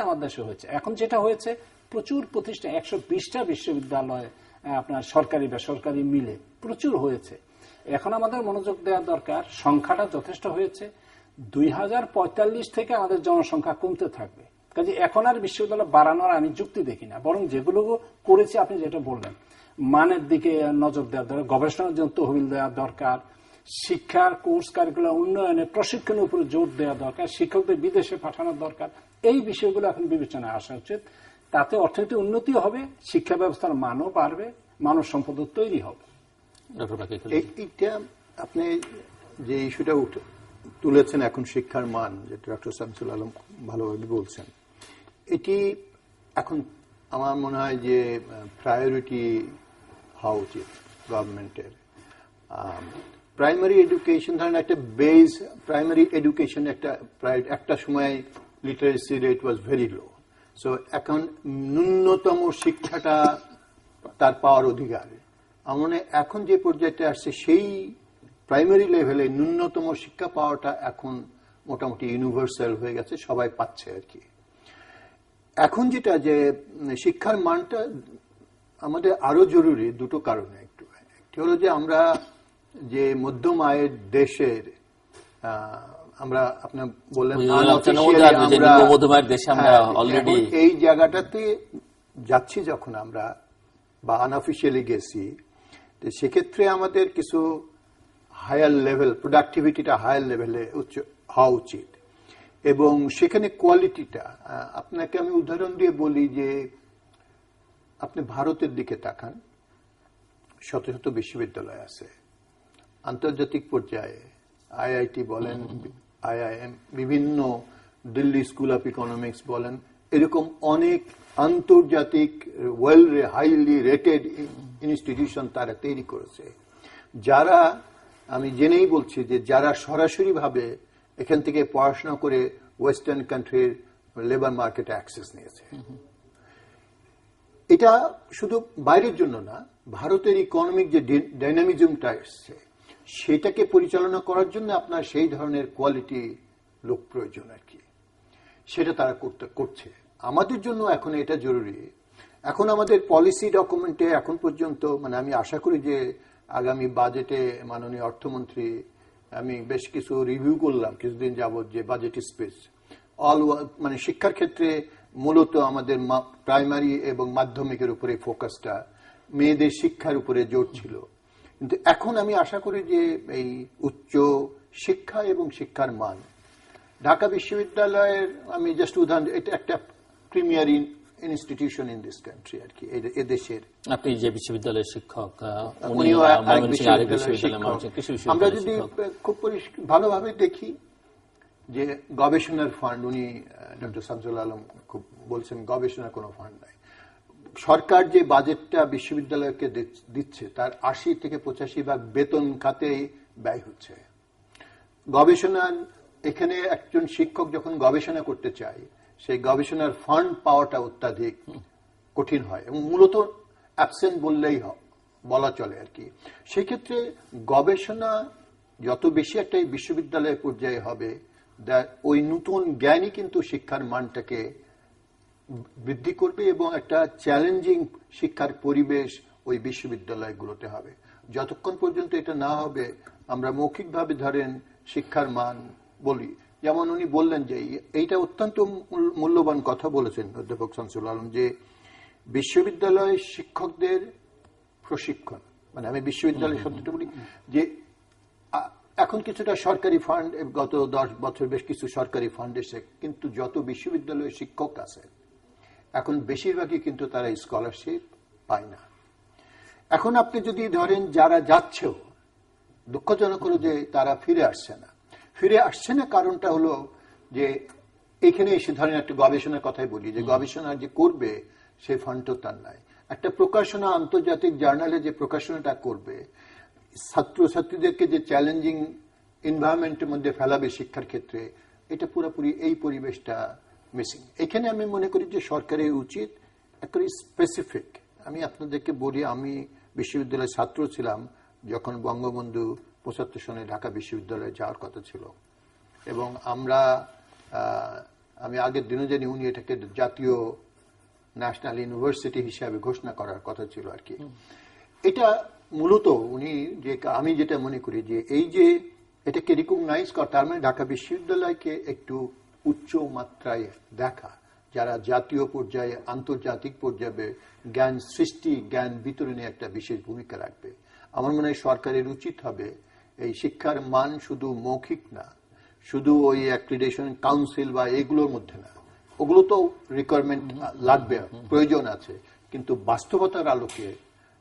আমার দেশে হয়েছে। এখন যেটা হয়েছে, প্রচুর প্রতিষ্ঠান, 120টা বিশ্ববিদ্যালয় আপনার সরকারি বেসরকারি মিলে প্রচুর হয়েছে। এখন আমাদের মনোযোগ দেওয়া দরকার, সংখ্যাটা যথেষ্ট হয়েছে। 2045 থেকে আমাদের জনসংখ্যা কমতে থাকবে। কাজে এখন আর বিশ্ববিদ্যালয় বাড়ানোর আমি যুক্তি দেখি না, বরং যেগুলো করেছে আপনি যেটা বললেন, মানের দিকে নজর দেওয়া দরকার, গবেষণার জন্য তহবিল দেওয়া দরকার, শিক্ষার কোর্স কারিকুলাম উন্নয়নে প্রশিক্ষণের উপরে জোর দেওয়া দরকার, শিক্ষকদের বিদেশে পাঠানোর দরকার। এই বিষয়গুলো এখন বিবেচনায় আসা উচিত। তাতে অর্থনৈতিক উন্নতিও হবে, শিক্ষা ব্যবস্থার মানও বাড়বে, মানব সম্পদ তৈরি হবে। এইটা আপনি যে ইস্যুটা তুলেছেন এখন, শিক্ষার মান, যেটা ডক্টর শামসুল আলম ভালোভাবে বলছেন, এটি এখন আমার মনে হয় যে প্রায়োরিটি হওয়া উচিত গভর্নমেন্টের। প্রাইমারি এডুকেশন, ধরেন একটা বেস প্রাইমারি এডুকেশন, একটা সময় literacy rate was very low. So এখন ন্যূনতম শিক্ষাটা তার পাওয়ার অধিকার। মানে এখন যে পর্যায়ে আসছে, সেই প্রাইমারি লেভেলে ন্যূনতম শিক্ষা পাওয়াটা এখন মোটামুটি ইউনিভার্সাল হয়ে গেছে, সবাই পাচ্ছে আর কি। এখন যেটা যে শিক্ষার মানটা আমাদের আরো জরুরি দুটো কারণে। একটি হলো যে আমরা যে মধ্যম আয়ের দেশের, আমরা আপনার বললেন এই জায়গাটাতে যাচ্ছি যখন আমরা, বা আনঅফিসিয়ালি গেছি, সেক্ষেত্রে আমাদের কিছু হায়ার লেভেল, প্রোডাক্টিভিটিটা হায়ার লেভেলে হওয়া উচিত, এবং সেখানে কোয়ালিটিটা। আপনাকে আমি উদাহরণ দিয়ে বলি যে আপনি ভারতের দিকে তাকান, শত শত বিশ্ববিদ্যালয় আছে আন্তর্জাতিক পর্যায়ে, আইআইটি বলেন, আইআইএম, বিভিন্ন দিল্লি স্কুল অফ ইকোনমিক্স বলেন, এরকম অনেক আন্তর্জাতিক হাইলি রেটেড ইনস্টিটিউশন তারা তৈরি করেছে, যারা, আমি জেনেই বলছি যে যারা সরাসরি ভাবে এখান থেকে পড়াশোনা করে ওয়েস্টার্ন কান্ট্রির লেবার মার্কেটে অ্যাক্সেস নিয়েছে। এটা শুধু বাইরের জন্য না, ভারতের ইকোনমিক যে ডাইনামিজমটা এসছে, সেটাকে পরিচালনা করার জন্য আপনার সেই ধরনের কোয়ালিটি লোক প্রয়োজন আর কি। সেটা তারা করছে। আমাদের জন্য এখন এটা জরুরি। এখন আমাদের পলিসি ডকুমেন্টে এখন পর্যন্ত, মানে আমি আশা করি যে আগামী বাজেটে মাননীয় অর্থমন্ত্রী, আমি বেশ কিছু রিভিউ করলাম কিছুদিন যাবত, যে বাজেট স্পেস মানে শিক্ষার ক্ষেত্রে মূলত আমাদের প্রাইমারি এবং মাধ্যমিকের উপরে ফোকাসটা, মেয়েদের শিক্ষার উপরে জোর ছিল। কিন্তু এখন আমি আশা করি যে এই উচ্চ শিক্ষা এবং শিক্ষার মান, ঢাকা বিশ্ববিদ্যালয়ের আমি জাস্ট উদাহরণ, এটা একটা premier institution in this country আর কি, এদেশের। আপনি যে বিশ্ববিদ্যালয়ের শিক্ষক, উনিও আরেক বিশ্ববিদ্যালয়ের শিক্ষক। আমরা যদি খুব ভালোভাবে দেখি যে গবেষণার ফান্ড, উনি ডক্টর শামসুল আলম খুব বলছেন গবেষণার কোনো ফান্ড নাই। সরকার যে বাজেটটা বিশ্ববিদ্যালয়কে দিচ্ছে তার ৮০ থেকে ৮৫% বেতন খাতেই ব্যয় হচ্ছে। গবেষণার এখানে একজন শিক্ষক যখন গবেষণা করতে চায় সেই গবেষণার ফান্ড পাওয়াটা অত্যাধিক কঠিন হয় এবং মূলত অ্যাবসেন্ট বললেই বলা চলে আর কি। সেক্ষেত্রে গবেষণা যত বেশি একটা বিশ্ববিদ্যালয়ের পর্যায়ে হবে, ওই নতুন জ্ঞানই কিন্তু শিক্ষার মানটাকে বৃদ্ধি করবে এবং একটা চ্যালেঞ্জিং শিক্ষার পরিবেশ ওই বিশ্ববিদ্যালয়গুলোতে হবে। যতক্ষণ পর্যন্ত এটা না হবে আমরা মৌখিকভাবে ধরেন শিক্ষার মান বলি, যেমন উনি বললেন যে এইটা অত্যন্ত মূল্যবান কথা বলেছেন অধ্যাপক শামসুল আলম, যে বিশ্ববিদ্যালয় শিক্ষকদের প্রশিক্ষণ, মানে আমি বিশ্ববিদ্যালয় শব্দটা বলি যে এখন কিছুটা সরকারি ফান্ড, গত 10 বছর বেশ কিছু সরকারি ফান্ড এসে, কিন্তু যত বিশ্ববিদ্যালয়ের শিক্ষক আছে এখন বেশিরভাগই কিন্তু তারা স্কলারশিপ পায় না। এখন আপনি যদি ধরেন যারা যাচ্ছেও, দুঃখজনক হলো যে তারা ফিরে আসছে না। কারণটা হলো যে এখানে এসে ধরেন একটা গবেষণার কথাই বলি, যে গবেষণা যে করবে সে ফান্ডও তার নাই। একটা প্রকাশনা, আন্তর্জাতিক জার্নালে যে প্রকাশনাটা করবে, ছাত্রছাত্রীদেরকে যে চ্যালেঞ্জিং এনভায়রনমেন্টের মধ্যে ফেলাবে শিক্ষার ক্ষেত্রে, এটা পুরোপুরি এই পরিবেশটা মিসিং। এখানে আমি মনে করি যে সরকারের উচিত একটা স্পেসিফিক, আমি আপনাদেরকে বলি, আমি বিশ্ববিদ্যালয়ের ছাত্র ছিলাম যখন বঙ্গবন্ধু ৭৫ সনে ঢাকা বিশ্ববিদ্যালয়ে যাওয়ার কথা ছিল, এবং আমি আগের দিনও জানি উনি এটাকে জাতীয় ন্যাশনাল ইউনিভার্সিটি হিসাবে ঘোষণা করার কথা ছিল আর কি। এটা মূলত উনি যে, আমি যেটা মনে করি যে এই যে এটাকে রিকগনাইজ করা, তার মানে ঢাকা বিশ্ববিদ্যালয়কে একটু উচ্চ মাত্রায় দেখা, যারা জাতীয় পর্যায়ে, আন্তর্জাতিক পর্যায়ে জ্ঞান সৃষ্টি, জ্ঞান বিতরণে একটা বিশেষ ভূমিকা রাখবে। আমার মনে হয় সরকারের উচিত হবে এই শিক্ষার মান শুধু মৌখিক না, শুধু ওই অ্যাক্রিডিটেশন কাউন্সিল বা এগুলোর মধ্যে না, ওগুলো তো রিকোয়ারমেন্ট লাগবে, প্রয়োজন আছে, কিন্তু বাস্তবতার আলোকে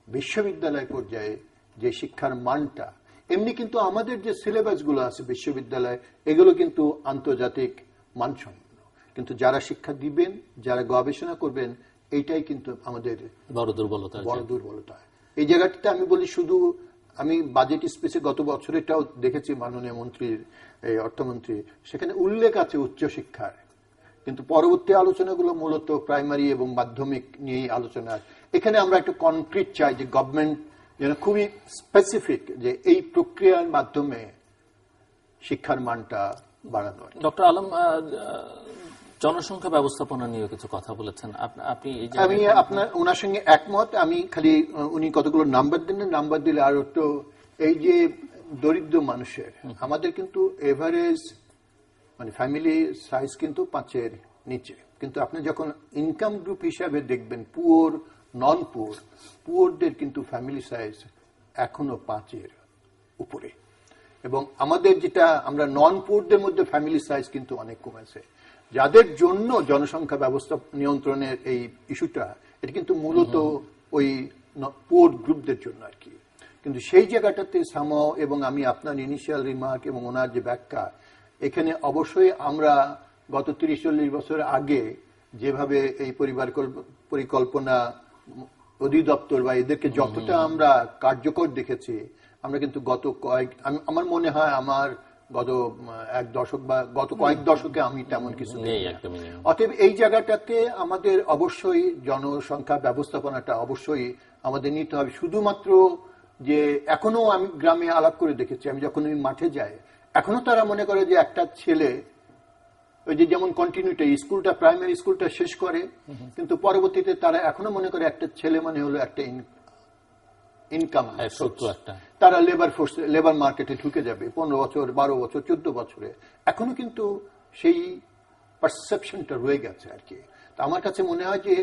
বিশ্ববিদ্যালয় পর্যায়ে যে শিক্ষার মানটা, এমনি কিন্তু আমাদের যে সিলেবাস গুলো আছে বিশ্ববিদ্যালয়, এগুলো কিন্তু আন্তর্জাতিক মানসম্পন্ন, কিন্তু যারা শিক্ষা দিবেন, যারা গবেষণা করবেন, এইটাই কিন্তু আমাদের বড় দুর্বলতা। এই জায়গাটিতে আমি বলি, শুধু আমি বাজেট স্পেসে গত বছরেটাও দেখেছি, মাননীয় মন্ত্রীর, এই অর্থমন্ত্রী, সেখানে উল্লেখ আছে উচ্চশিক্ষার, কিন্তু পরবর্তী আলোচনাগুলো মূলত প্রাইমারি এবং মাধ্যমিক নিয়েই আলোচনা। এখানে আমরা একটা কনক্রিট চাই যে গভর্নমেন্ট যেন খুবই স্পেসিফিক যে এই প্রক্রিয়ার মাধ্যমে শিক্ষার মানটা বাড়ানো। ডক্টর আলম, জনসংখ্যা ব্যবস্থাপনা নিয়ে কিছু কথা বলেছেন আপনি। আমি আপনার ওনার সঙ্গে একমত। আমি খালি উনি কতগুলো নাম্বার দিন, নাম্বার দিলে আর একটু, এই যে দরিদ্র মানুষের, আমাদের কিন্তু এভারেজ মানে ফ্যামিলি সাইজ কিন্তু 5-এর নিচে, কিন্তু আপনি যখন ইনকাম গ্রুপ হিসাবে দেখবেন, পুয়ার, নন পুয়ারদের কিন্তু ফ্যামিলি সাইজ এখনো 5-এর উপরে, এবং আমাদের যেটা আমরা নন পুয়ারদের মধ্যে ফ্যামিলি সাইজ কিন্তু অনেক কমেছে, যাদের জন্য জনসংখ্যা ব্যবস্থা নিয়ন্ত্রণের এই ইস্যুটা, এটা কিন্তু মূলত ওই পুয়ার গ্রুপদের জন্য আর কি। কিন্তু সেই জায়গাটাতে সামাও, এবং আমি আপনার ইনিশিয়াল রিমার্ক এবং ওনার যে ব্যাখ্যা, এখানে অবশ্যই আমরা গত 30-40 বছর আগে যেভাবে এই পরিবার পরিকল্পনা অধিদপ্তর বা এদেরকে যতটা আমরা কার্যকর দেখেছি, আমরা কিন্তু গত আমার মনে হয় আমার গত এক দশক বা গত কয়েক দশকে আমি তেমন কিছু নেই। অতএব এই জায়গাটাতে আমাদের অবশ্যই জনসংখ্যা ব্যবস্থাপনাটা অবশ্যই আমাদের নিতে হবে। শুধুমাত্র যে এখনো আমি গ্রামে আলাপ করে দেখেছি, আমি যখন আমি মাঠে যাই, এখনো তারা মনে করে যে একটা ছেলে ওই যে যেমন কন্টিনিউটি স্কুলটা, প্রাইমারি স্কুলটা শেষ করে, কিন্তু পরবর্তীতে তারা এখনো মনে করে একটা ছেলে মানে হলো একটা ইনকাম, তারা লেবার মার্কেটে ঢুকে যাবে 15 বছর, 12 বছর, 14 বছরে। এখনো কিন্তু সেই পারসেপশনটা রয়ে গেছে আর কি। তা আমার কাছে মনে হয় যে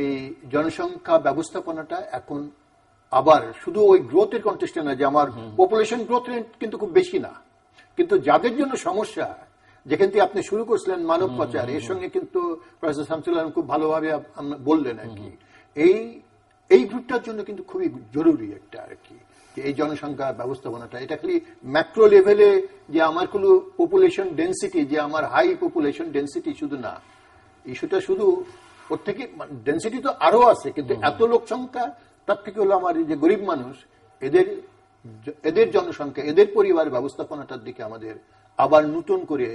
এই জনসংখ্যা ব্যবস্থাপনাটা এখন আবার শুধু ওই গ্রোথের কন্টেস্টে না, যে আমার পপুলেশন গ্রোথ রেট কিন্তু খুব বেশি না, কিন্তু যাদের জন্য সমস্যা, যেখান থেকে আপনি শুরু করছিলেন মানব পাচার, এর সঙ্গে কিন্তু প্রফেসর শামসুল আলম খুব ভালোভাবে বললেন আর কি। এই গ্রুপটার জন্য কিন্তু খুবই জরুরি একটা আর কি এই জনসংখ্যা ব্যবস্থাপনাটা। এটা খালি ম্যাক্রো লেভেলে যে আমার কোনো পপুলেশন ডেন্সিটি, যে আমার হাই পপুলেশন ডেন্সিটি শুধু না, ইস্যুটা শুধু ওর থেকে ডেন্সিটি তো আরো আছে, কিন্তু এত লোক সংখ্যা, তার থেকে হলো আমার যে গরিব মানুষ, এদের জনসংখ্যা, এদের পরিবার ব্যবস্থাপনাটার দিকে আমাদের আবার নতুন করে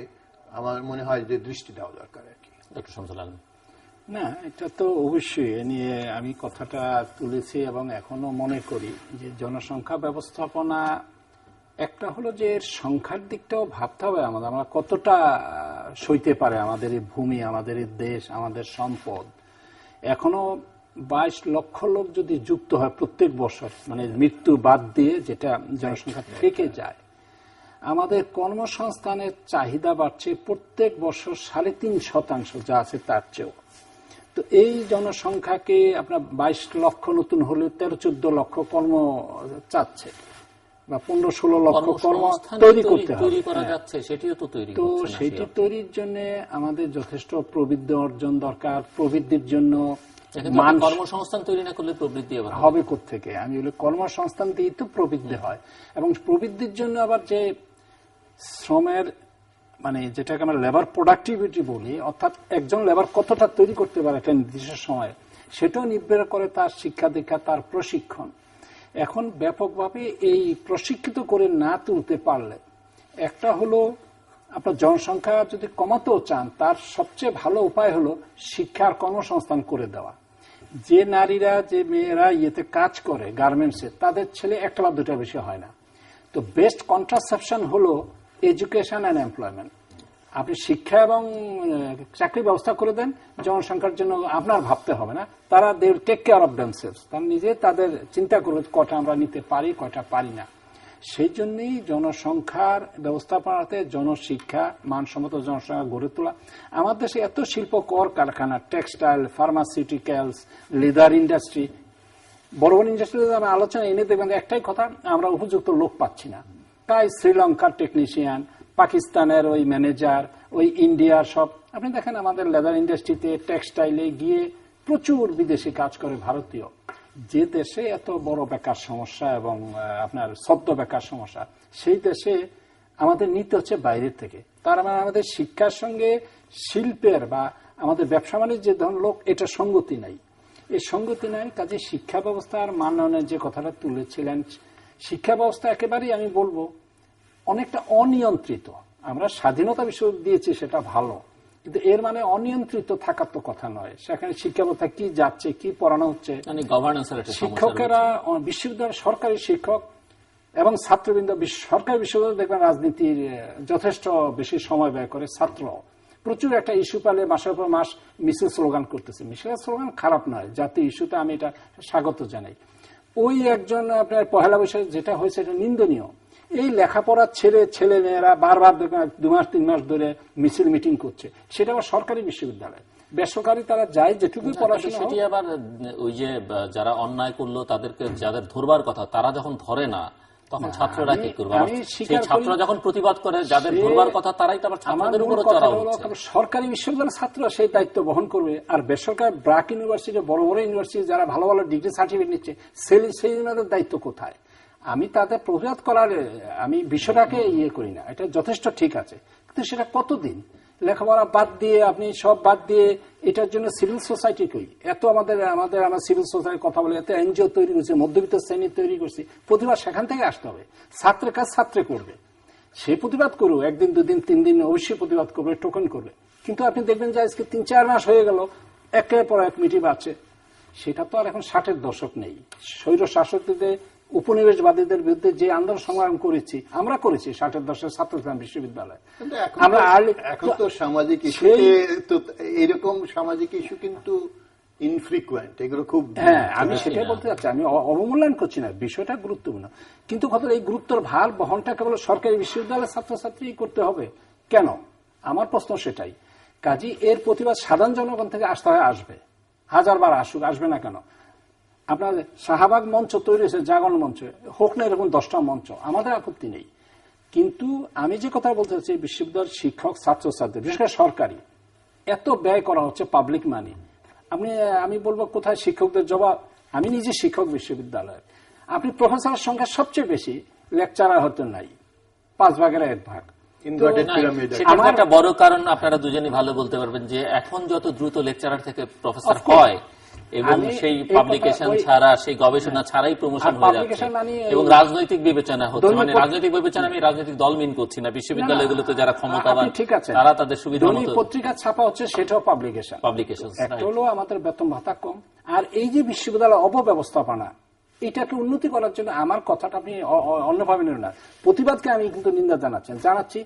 আমার মনে হয় যে দৃষ্টি দেওয়া দরকার আর কি। ডক্টর শামসুল আলম। না, এটা তো অবশ্যই এ নিয়ে আমি কথাটা তুলেছি এবং এখনো মনে করি যে জনসংখ্যা ব্যবস্থাপনা একটা হলো যে এর সংখ্যার দিকটাও ভাবতে হবে আমাদের, আমরা কতটা সইতে পারে আমাদের এই ভূমি, আমাদের এই দেশ, আমাদের সম্পদ। এখনো 22 লক্ষ লোক যদি যুক্ত হয় প্রত্যেক বছর, মানে মৃত্যু বাদ দিয়ে যেটা জনসংখ্যা থেকে যায়, আমাদের কর্মসংস্থানের চাহিদা বাড়ছে প্রত্যেক বছর 3.5% যা আছে তার চেয়েও। তো এই জনসংখ্যাকে আপনার 22 লক্ষ নতুন হলে 13-14 লক্ষ কর্ম চাচ্ছে বা 15-16 লক্ষ কর্ম তৈরি করতে হবে। তো সেটি তৈরির জন্য আমাদের যথেষ্ট প্রবৃদ্ধি অর্জন দরকার। প্রবৃদ্ধির জন্য কর্মসংস্থান তৈরি না করলে প্রবৃদ্ধি হবে কোত্থেকে? আমি বলি কর্মসংস্থান দিয়েই তো প্রবৃদ্ধি হয়, এবং প্রবৃদ্ধির জন্য আবার যে শ্রমের মানে যেটাকে আমরা লেবার প্রোডাক্টিভিটি বলি, অর্থাৎ একজন লেবার কতটা তৈরি করতে পারে একটা নির্দিষ্ট সময়ে, সেটাও নির্ভর করে তার শিক্ষা দীক্ষা, তার প্রশিক্ষণ। এখন ব্যাপকভাবে এই প্রশিক্ষিত করে না তুলতে পারলে, একটা হলো আপনার জনসংখ্যা যদি কমাতেও চান, তার সবচেয়ে ভালো উপায় হলো শিক্ষার কর্মসংস্থান করে দেওয়া। যে নারীরা, যে মেয়েরা ইয়েতে কাজ করে গার্মেন্টসে, তাদের ছেলে একটা বা দুটা বেশি হয় না। তো বেস্ট কন্ট্রাসেপশন হলো এডুকেশন অ্যান্ড এমপ্লয়মেন্ট। আপনি শিক্ষা এবং চাকরি ব্যবস্থা করে দেন, জনসংখ্যার জন্য আপনার ভাবতে হবে না, তারা they will take care of themselves. তারা নিজে তাদের চিন্তা করবে কটা আমরা নিতে পারি, কটা পারি না। সেই জন্যই জনসংখ্যার ব্যবস্থাপনাতে জনশিক্ষা, মানসম্মত জনসংখ্যা গড়ে তোলা। আমার দেশে এত শিল্প কারখানা, টেক্সটাইল, ফার্মাসিউটিক্যালস, লেদার ইন্ডাস্ট্রি, বড় বড় ইন্ডাস্ট্রিতে আমরা আলোচনা এনে দেখবেন একটাই কথা, আমরা উপযুক্ত লোক পাচ্ছি না। তাই শ্রীলঙ্কার টেকনিশিয়ান, পাকিস্তানের ওই ম্যানেজার, ওই ইন্ডিয়ার সব, আপনি দেখেন আমাদের লেদার ইন্ডাস্ট্রিতে, টেক্সটাইলে গিয়ে প্রচুর বিদেশি কাজ করে ভারতীয়। যে দেশে এত বড় বেকার সমস্যা এবং আপনার সদ্য বেকার সমস্যা, সেই দেশে আমাদের নিতে হচ্ছে বাইরের থেকে। তার মানে আমাদের শিক্ষার সঙ্গে শিল্পের বা আমাদের ব্যবসা বাণিজ্যের ধরনের লোক, এটা সঙ্গতি নাই। এই সঙ্গতি নাই। কাজে শিক্ষা ব্যবস্থার মাননের যে কথাটা তুলেছিলেন, শিক্ষা ব্যবস্থা একেবারেই আমি বলবো অনেকটা অনিয়ন্ত্রিত। আমরা স্বাধীনতা বিষয় দিয়েছি, সেটা ভালো, কিন্তু এর মানে অনিয়ন্ত্রিত থাকার তো কথা নয়। সেখানে শিক্ষা ব্যবস্থা কি যাচ্ছে, কি পড়ানো হচ্ছে, শিক্ষকেরা বিশ্ববিদ্যালয়ের সরকারি শিক্ষক এবং ছাত্রবৃন্দ, সরকারি বিশ্ববিদ্যালয় দেখবেন রাজনীতির যথেষ্ট বেশি সময় ব্যয় করে। ছাত্র প্রচুর একটা ইস্যু পেলে মাসের পর মাস মিছিল স্লোগান করতেছে। মিছিল স্লোগান খারাপ নয়, জাতীয় ইস্যুতে আমি এটা স্বাগত জানাই। ওই একজন আপনার পহেলা বৈশাখ যেটা হয়েছে, এটা নিন্দনীয়। এই লেখাপড়া ছেড়ে ছেলে মেয়েরা বারবার 2 মাস 3 মাস ধরে মিছিল মিটিং করছে, সেটা আবার সরকারি বিশ্ববিদ্যালয়। বেসরকারি তারা যায় যেটুকু পড়াশোনা। সেটি আবার ওই যে যারা অন্যায় করলো তাদেরকে যাদের ধরবার কথা, তারা যখন ধরে না, তখন ছাত্ররা কি করবে? ছাত্ররা যখন প্রতিবাদ করে, যাদের ধরবার কথা তারাই তো আবার ছাত্রদের উপর চড়াও হচ্ছে। সরকারি বিশ্ববিদ্যালয়ের ছাত্র সেই দায়িত্ব বহন করবে, আর বেসরকারি ব্র্যাক ইউনিভার্সিটি, বড় বড় ইউনিভার্সিটি যারা ভালো ভালো ডিগ্রি সার্টিফিকেট নিচ্ছে, সেই দায়িত্ব কোথায়? আমি তাদের প্রতিবাদ করার আমি বিষয়টাকে ইয়ে করি না, এটা যথেষ্ট ঠিক আছে, কিন্তু সেটা কতদিন? লেখাপড়া বাদ দিয়ে, আপনি সব বাদ দিয়ে এটার জন্য সিভিল সোসাইটি কই? এত আমাদের সিভিল সোসাইটির কথা বলে, এত এনজিও তৈরি করছি, মধ্যবিত্ত শ্রেণী তৈরি করছি। প্রতিবাদ সেখান থেকে আসতে হবে। ছাত্রের কাজ ছাত্রে করবে, সে প্রতিবাদ করুক, 1 দিন 2 দিন 3 দিন অবশ্যই প্রতিবাদ করবে, টোকন করবে। কিন্তু আপনি দেখবেন যে আজকে 3-4 মাস হয়ে গেল, একের পর এক মিটিং আছে। সেটা তো আর এখন 60-এর দশক নেই। স্বৈর শাসকদের, উপনিবেশবাদীদের বিরুদ্ধে যে আন্দোলন সংগ্রাম করেছি, আমরা করেছি 60-এর দশকের ছাত্রছাত্রী বিশ্ববিদ্যালয়ে। আমরা এখন তো সামাজিক ইস্যুতে তো এরকম সামাজিক ইস্যু কিন্তু ইনফ্রিকুয়েন্ট, এগুলো খুব। হ্যাঁ, আমি সেটাই বলতে চাচ্ছি, আমি অবমূল্যায়ন করছি না, বিষয়টা গুরুত্বপূর্ণ। কিন্তু কথা এই গুরুত্বের ভার বহনটা কেবল সরকারি বিশ্ববিদ্যালয়ের ছাত্রছাত্রী করতে হবে কেন? আমার প্রশ্ন সেটাই। কাজী এর প্রতিবাদ সাধারণ জনগণ থেকে আসতে হয়, আসবে, 1000 বার আসুক, আসবে না কেন? আপনার শাহবাগ মঞ্চ তৈরি হয়েছে, জাগরণ মঞ্চ হোক না, এরকম 10টা মঞ্চ, আমাদের আপত্তি নেই। কিন্তু আমি যে কথা বলতে চাচ্ছি, বিশ্ববিদ্যালয়ের শিক্ষক ছাত্রছাত্রী বিশেষ করে সরকারি এত ব্যয় করা হচ্ছে পাবলিক মানি। আমি বলবো কোথায় শিক্ষকদের জবাব? আমি নিজে শিক্ষক বিশ্ববিদ্যালয়ের, আপনি প্রফেসরের সংখ্যা সবচেয়ে বেশি, লেকচারার হতে নাই, 5 ভাগের 1 ভাগ। সেটা একটা বড় কারণ আপনারা দুজনই ভালো বলতে পারবেন যে এখন যত দ্রুত লেকচারার থেকে প্রফেসর হয় এবং সেই পাবলিকেশন ছাড়া, সেই গবেষণা ছাড়াই প্রমোশন হয়ে যাচ্ছে এবং রাজনৈতিক বিবেচনা হচ্ছে, মানে রাজনৈতিক বিবেচনা, আমি রাজনৈতিক দল মিন করছি না, বিশ্ববিদ্যালয়গুলোতে যারা ক্ষমতাবান তারা তাদের সুবিধা মতো পত্রিকা ছাপা হচ্ছে, সেটাও পাবলিকেশন। একটা হলো আমাদের বেতন ভাতা কম, আর এই যে বিশ্ববিদ্যালয় অপব্যবস্থাপনা, এটাকে উন্নতি করার জন্য আমার কথাটা আপনি অন্যভাবে নেন না, প্রতিবাদকে আমি কিন্তু নিন্দা জানাচ্ছি।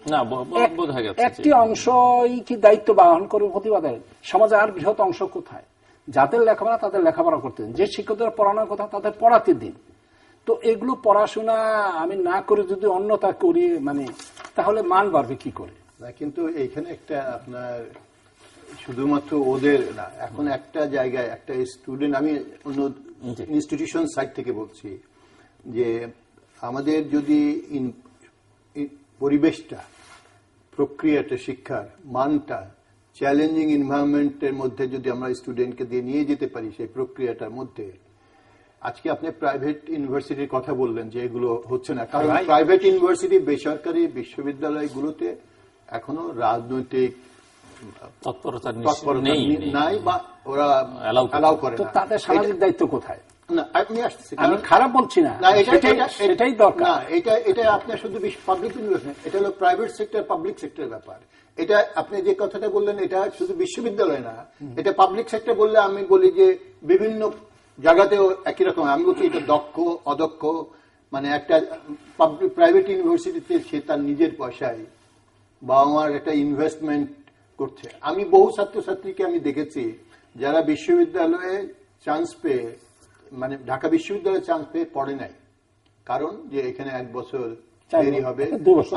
একটি অংশই কি দায়িত্ব বহন করে প্রতিবাদের, সমাজে আর বৃহৎ অংশ কোথায়? যাদের লেখাপড়া তাদের লেখাপড়া করতে দিন, যে শিক্ষকদের পড়ানোর কথা তাদের পড়াতে দিন। তো এগুলো পড়াশোনা আমি না করে যদি অন্যতা করি, মানে তাহলে মান বাড়বে কি করে? কিন্তু এইখানে একটা আপনার শুধুমাত্র ওদের না, এখন একটা জায়গায় একটা স্টুডেন্ট, আমি অন্য ইনস্টিটিউশন সাইড থেকে বলছি যে আমাদের যদি পরিবেশটা, প্রক্রিয়াটা, শিক্ষার মানটা চ্যালেঞ্জিং এনভায়রনমেন্টের মধ্যে যদি আমরা স্টুডেন্টকে দিয়ে নিয়ে যেতে পারি সেই প্রক্রিয়াটার মধ্যে। আজকে আপনি প্রাইভেট ইউনিভার্সিটির কথা বললেন যে এগুলো হচ্ছে না, কারণ প্রাইভেট ইউনিভার্সিটি, বেসরকারি বিশ্ববিদ্যালয়গুলোতে এখনো রাজনৈতিক তৎপরতা নাই বা ওরা অ্যালাউ করে না। তাদের সামাজিক দায়িত্ব কোথায়? আমি খারাপ বলছি না, সেটাই দরকার। এটা আপনার শুধু পাবলিক ইউনিভার্সিটি, এটা হলো প্রাইভেট সেক্টর পাবলিক সেক্টরের ব্যাপার। এটা আপনি যে কথাটা বললেন এটা শুধু বিশ্ববিদ্যালয় না, এটা পাবলিক সেক্টর বললে আমি বলি যে বিভিন্ন জায়গাতেও একই রকম। আমি বলছি এটা দক্ষ অদক্ষ, মানে একটা প্রাইভেট ইউনিভার্সিটিতে সে তার নিজের পয়সায় বাবা মার একটা ইনভেস্টমেন্ট করছে। আমি বহু ছাত্রছাত্রীকে আমি দেখেছি যারা বিশ্ববিদ্যালয়ে চান্স পেয়ে, মানে ঢাকা বিশ্ববিদ্যালয়ে চান্স পেয়ে পড়ে নাই, কারণ যে এখানে 1 বছর দেরি হবে,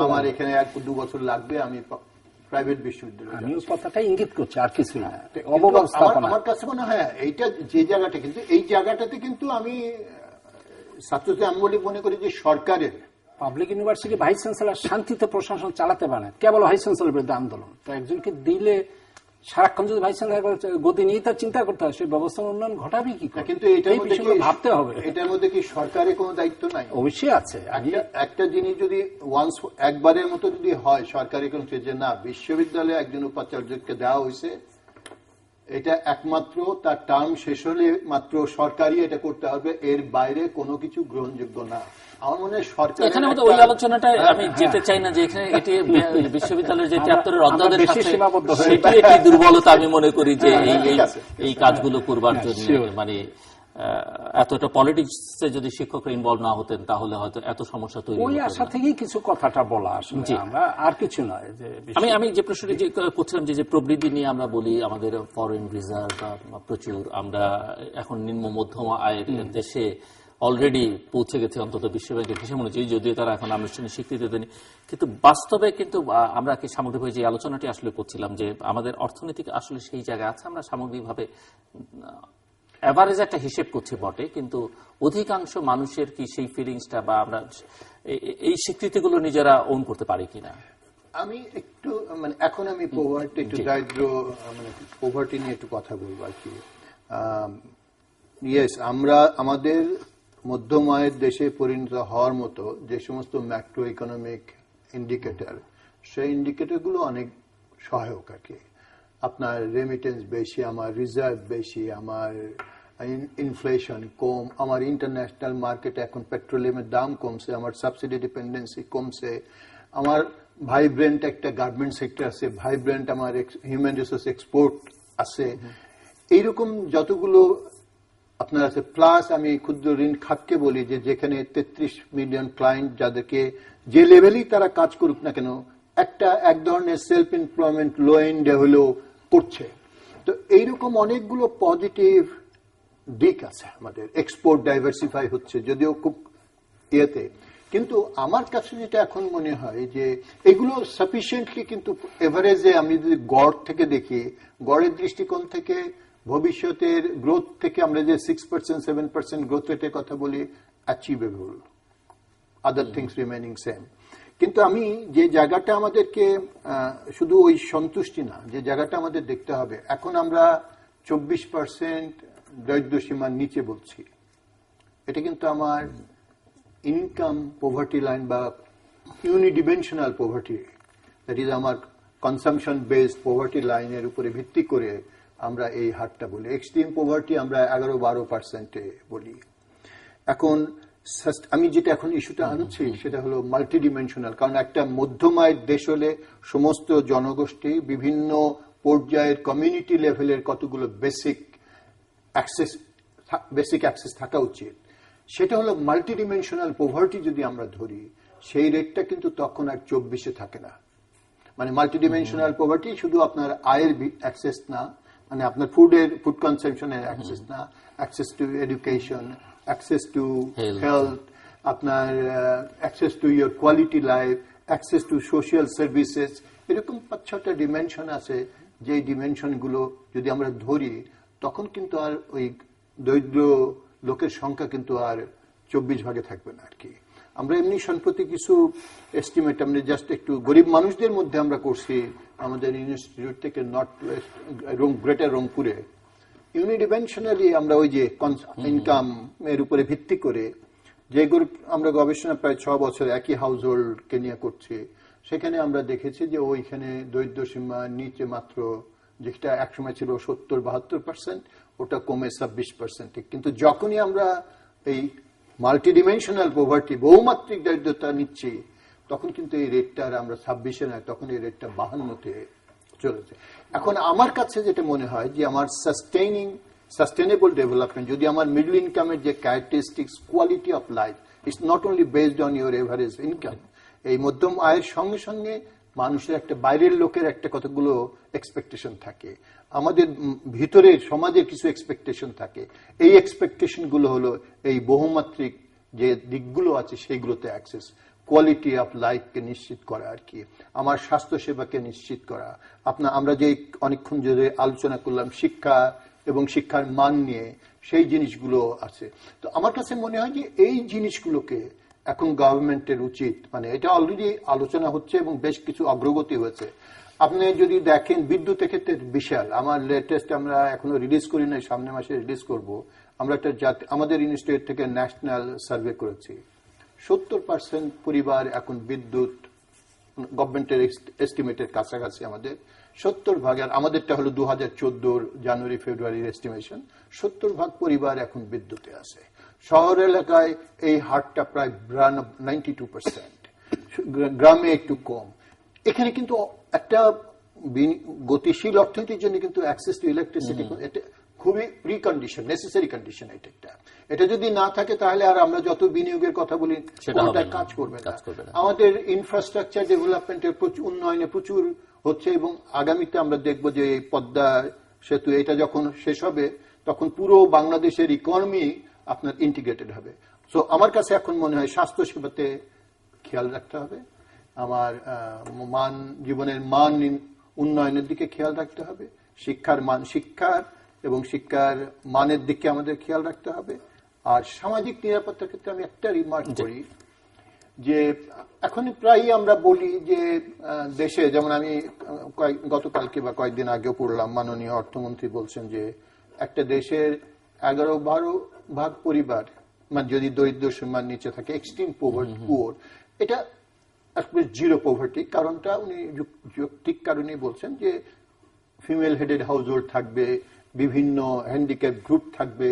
আমার এখানে 1-2 বছর লাগবে, আমি প্রাইভেট বিশ্ববিদ্যালয়। আমি কথাটা ইঙ্গিত করছি, আর কিছু না। আমার কাছে মনে হয় এইটা যে জায়গাটা, কিন্তু এই জায়গাটাতে কিন্তু আমি ছাত্রদের আমি মনে করি যে সরকারের পাবলিক ইউনিভার্সিটি ভাইস চ্যান্সেলর শান্তিতে প্রশাসন চালাতে পারে, কেবল ভাইস চ্যান্সেলর বিরুদ্ধে আন্দোলন। তো একজনকে দিলে সারাক্ষণ যদি ভাইস চ্যান্সেলর গতি নিয়ে তার চিন্তা করতে হয়, সেই ব্যবস্থার উন্নয়ন ঘটাবে কি করে? কিন্তু এটার মধ্যে ভাবতে হবে, এটার মধ্যে কি সরকারের কোনো দায়িত্ব নাই? অবশ্যই আছে। একটা জিনিস যদি একবারের মতো যদি হয় সরকারি কোনো, যে না বিশ্ববিদ্যালয়ে একজন উপাচার্যকে দেওয়া হয়েছে, এটা একমাত্র তার টার্ম শেষ হলে মাত্র সরকারই এটা করতে হবে, এর বাইরে কোনো কিছু গ্রহণযোগ্য না। আমার মনে হয় সরকার এখানে ওই আলোচনাটা আমি যেতে চাই না, যে এখানে এটি বিশ্ববিদ্যালয়ের যে 73 অধ্যায়ের সেটি একটি দুর্বলতা আমি মনে করি, যে এই কাজগুলো করবার জন্য মানে এতটা পলিটিক্সে যদি শিক্ষকরা ইনভলভ না হতেন তাহলে হয়তো এত সমস্যা তৈরি হতো না। ওই আশা থেকেই কিছু কথাটা বলা, আসলে আমরা আর কিছু নয়। যে আমি যে প্রশ্নটি যে করছিলাম, যে প্রবৃদ্ধি নিয়ে আমরা বলি আমাদের ফরেন রিজার্ভ প্রচুর, আমরা এখন নিম্ন মধ্যম আয়ের দেশে অলরেডি পৌঁছে গেছে অন্তত বিশ্বব্যাংকের হিসেব অনুযায়ী, যদিও তারা এখন আনুষ্ঠানিক স্বীকৃতি দেয়নি। কিন্তু বাস্তবে কিন্তু আমরা কি সামগ্রিকভাবে যে আলোচনাটি আসলে করছিলাম, যে আমাদের অর্থনীতি আসলে সেই জায়গায় আছে, আমরা সামগ্রিকভাবে এভারেজ একটা হিসেব করছি বটে, কিন্তু অধিকাংশ মানুষের কি সেই ফিলিংসটা বা আমরা এই স্বীকৃতিগুলো নিজেরা ওন করতে পারি কিনা? আমি একটু মানে এখন আমি পোভার্টি, একটু দারিদ্র, মানে পোভার্টি নিয়ে একটু কথা বলবো আর কি। ইয়েস, আমরা আমাদের মধ্যম আয়ের দেশে পরিণত হওয়ার মতো যে সমস্ত ম্যাক্রো ইকোনমিক ইন্ডিকেটর, সেই ইন্ডিকেটরগুলো অনেক সহায়ক আর কি। আপনার রেমিটেন্স বেশি, আমার রিজার্ভ বেশি, আমার ইনফ্লেশন কম, আমার ইন্টারন্যাশনাল মার্কেটে এখন পেট্রোলিয়ামের দাম কমছে, আমার সাবসিডি ডিপেন্ডেন্সি কমছে, আমার ভাইব্রেন্ট একটা গার্মেন্ট সেক্টর আছে, ভাইব্রেন্ট আমার হিউম্যান রিসোর্স এক্সপোর্ট আছে। এইরকম যতগুলো আপনার আছে, প্লাস আমি ক্ষুদ্র ঋণ খাতকে বলি যে যেখানে 33 মিলিয়ন ক্লায়েন্ট, যাদেরকে যে লেভেলেই তারা কাজ করুক না কেন এক ধরনের সেলফ এমপ্লয়মেন্ট লো এন্ডে হলেও করছে। তো এইরকম অনেকগুলো পজিটিভ দিক আছে আমাদের। এক্সপোর্ট ডাইভার্সিফাই হচ্ছে যদিও খুব ইয়েতে, কিন্তু আমার কাছে যেটা এখন মনে হয় যে এগুলো সাফিসিয়েন্টলি, কিন্তু এভারেজে আমি যদি গড় থেকে দেখি, গড়ের দৃষ্টিকোণ থেকে ভবিষ্যতের গ্রোথ থেকে আমরা যে 6% 7% গ্রোথ রেটের কথা বলি, achievable, other things remaining same. কিন্তু আমি যে জায়গাটা আমাদেরকে শুধু ওই সন্তুষ্টি না, যে জায়গাটা আমাদের দেখতে হবে, এখন আমরা 24% দরিদ্র সীমার নিচে বলছি, এটা কিন্তু আমার ইনকাম পভার্টি লাইন বা ইউনিডিমেনশনাল পভার্টি, দ্যাট ইজ আমার কনসামশন বেসড পভার্টি লাইনের উপরে ভিত্তি করে আমরা এই হারটা বলি। এক্সট্রিম পভার্টি আমরা 11-12% বলি। এখন আমি যেটা এখন ইস্যুটা আনছি সেটা হলো মাল্টিডিমেনশনাল, কারণ একটা মধ্যম আয়ের দেশ হলে সমস্ত জনগোষ্ঠী বিভিন্ন পর্যায়ের কমিউনিটি লেভেলের কতগুলো বেসিক অ্যাক্সেস থাকা উচিত। সেটা হলো মাল্টিডিমেনশনাল পভার্টি যদি আমরা ধরি, সেই রেটটা কিন্তু তখন আর 24-এ থাকে না। মানে মাল্টিডিমেনশনাল পভার্টি শুধু আপনার আয়ের অ্যাক্সেস না, মানে আপনার ফুড কনসামশনের অ্যাক্সেস না, access to education, access to health, আপনার access to your quality life, access to social services, এরকম 5-6টা ডিমেনশন আছে। যে ডিমেনশনগুলো যদি আমরা ধরি, তখন কিন্তু আর ওই দরিদ্র লোকের সংখ্যা কিন্তু আর 24 ভাগে থাকবে না আর কি। আমরা এমনি সম্প্রতি কিছু এস্টিমেট আমরা জাস্ট একটু গরিব মানুষদের মধ্যে আমরা করছি আমাদের ইনস্টিটিউট থেকে, নর্থ ওয়েস্ট গ্রেটার রংপুরে। ইউনিডিমেনশনালি আমরা ওই যে ইনকাম এর উপরে ভিত্তি করে যে আমরা গবেষণা প্রায় 6 বছর একই হাউস হোল্ডকে নিয়ে করছি, সেখানে আমরা দেখেছি যে ওইখানে দরিদ্র সীমার নিচে মাত্র, যেটা একসময় ছিল 70-72%, ওটা কমে 26%। কিন্তু যখনই আমরা এই মাল্টিডিমেনশনাল পভার্টি, বহুমাত্রিক দারিদ্রতা নিচ্ছি, তখন কিন্তু এই রেটটা আর আমরা 26-এ নয়, তখন এই রেটটা 52-তে চলেছে। এখন আমার কাছে যেটা মনে হয় যে আমার সাস্টেনেবল ডেভেলপমেন্ট, যদি আমার মিডল ইনকামের যে characteristics, quality of life, it's not only based on your average income, এই মধ্যম আয়ের সঙ্গে সঙ্গে মানুষের একটা বাইরের লোকের একটা কতগুলো এক্সপেকটেশন থাকে, আমাদের ভিতরের সমাজের কিছু এক্সপেকটেশন থাকে। এই এক্সপেকটেশন গুলো হলো এই বহুমাত্রিক যে দিকগুলো আছে সেইগুলোতে অ্যাক্সেস, কোয়ালিটি অফ লাইফকে নিশ্চিত করা আর কি, আমার স্বাস্থ্য সেবাকে নিশ্চিত করা। আমরা যে অনেকক্ষণ ধরে আলোচনা করলাম শিক্ষা এবং শিক্ষার মান নিয়ে, সেই জিনিসগুলো আছে। তো আমার কাছে মনে হয় যে এই জিনিসগুলোকে এখন গভর্নমেন্টের উচিত, মানে এটা অলরেডি আলোচনা হচ্ছে এবং বেশ কিছু অগ্রগতি হয়েছে। আপনি যদি দেখেন বিদ্যুতের ক্ষেত্রে বিশাল, আমার লেটেস্ট আমরা এখনো রিলিজ করি নাই, সামনে মাসে রিলিজ করব, আমরা একটা আমাদের ইনস্টিটিউট থেকে ন্যাশনাল সার্ভে করেছি। 70% পরিবার এখন বিদ্যুৎ, গভর্নমেন্টের এস্টিমেটের কাছাকাছি আমাদের 70 ভাগ, আর আমাদেরটা হলো 2014 জানুয়ারি ফেব্রুয়ারির এস্টিমেশন, 70 ভাগ পরিবার এখন বিদ্যুতে আছে। শহর এলাকায় এই হারটা প্রায় 92%, গ্রামে একটু কম। এখানে কিন্তু একটা গতিশীল অর্থনীতির জন্য কিন্তু অ্যাক্সেস টু ইলেকট্রিসিটি খুবই প্রিকন্ডিশন, নেসেসারি কন্ডিশন। এটা যদি না থাকে তাহলে আর আমরা যত বিনিয়োগের কথা বলি কোনটাই কাজ করবে না। আমাদের ইনফ্রাস্ট্রাকচার ডেভেলপমেন্টের উন্নয়নে প্রচুর হচ্ছে, এবং আগামীতে আমরা দেখব যে পদ্মা সেতু এটা যখন শেষ হবে, তখন পুরো বাংলাদেশের ইকোনমি আপনার ইন্টিগ্রেটেড হবে। সো আমার কাছে এখন মনে হয় স্বাস্থ্য সেবাতে খেয়াল রাখতে হবে, আমার জীবনের মান উন্নয়নের দিকে খেয়াল রাখতে হবে, শিক্ষার এবং শিক্ষার মানের দিকে আমাদের খেয়াল রাখতে হবে। আর সামাজিক নিরাপত্তার ক্ষেত্রে আমি একটা রিমার্ক করি যে এখন প্রায়ই আমরা বলি যে দেশে, যেমন আমি গতকালকে বা কয়েকদিন আগেও পড়লাম, মাননীয় অর্থমন্ত্রী বলছেন যে একটা দেশের 11-12 ভাগ পরিবার মানে যদি দরিদ্র সীমার নিচে থাকে, এক্সট্রিম পুয়ার, এটা আসলে জিরো পভার্টি। কারণটা উনি যৌক্তিক কারণেই বলছেন যে ফিমেল হেডেড হাউস হোল্ড থাকবে, বিভিন্ন হ্যান্ডিক্যাপ গ্রুপ থাকবে,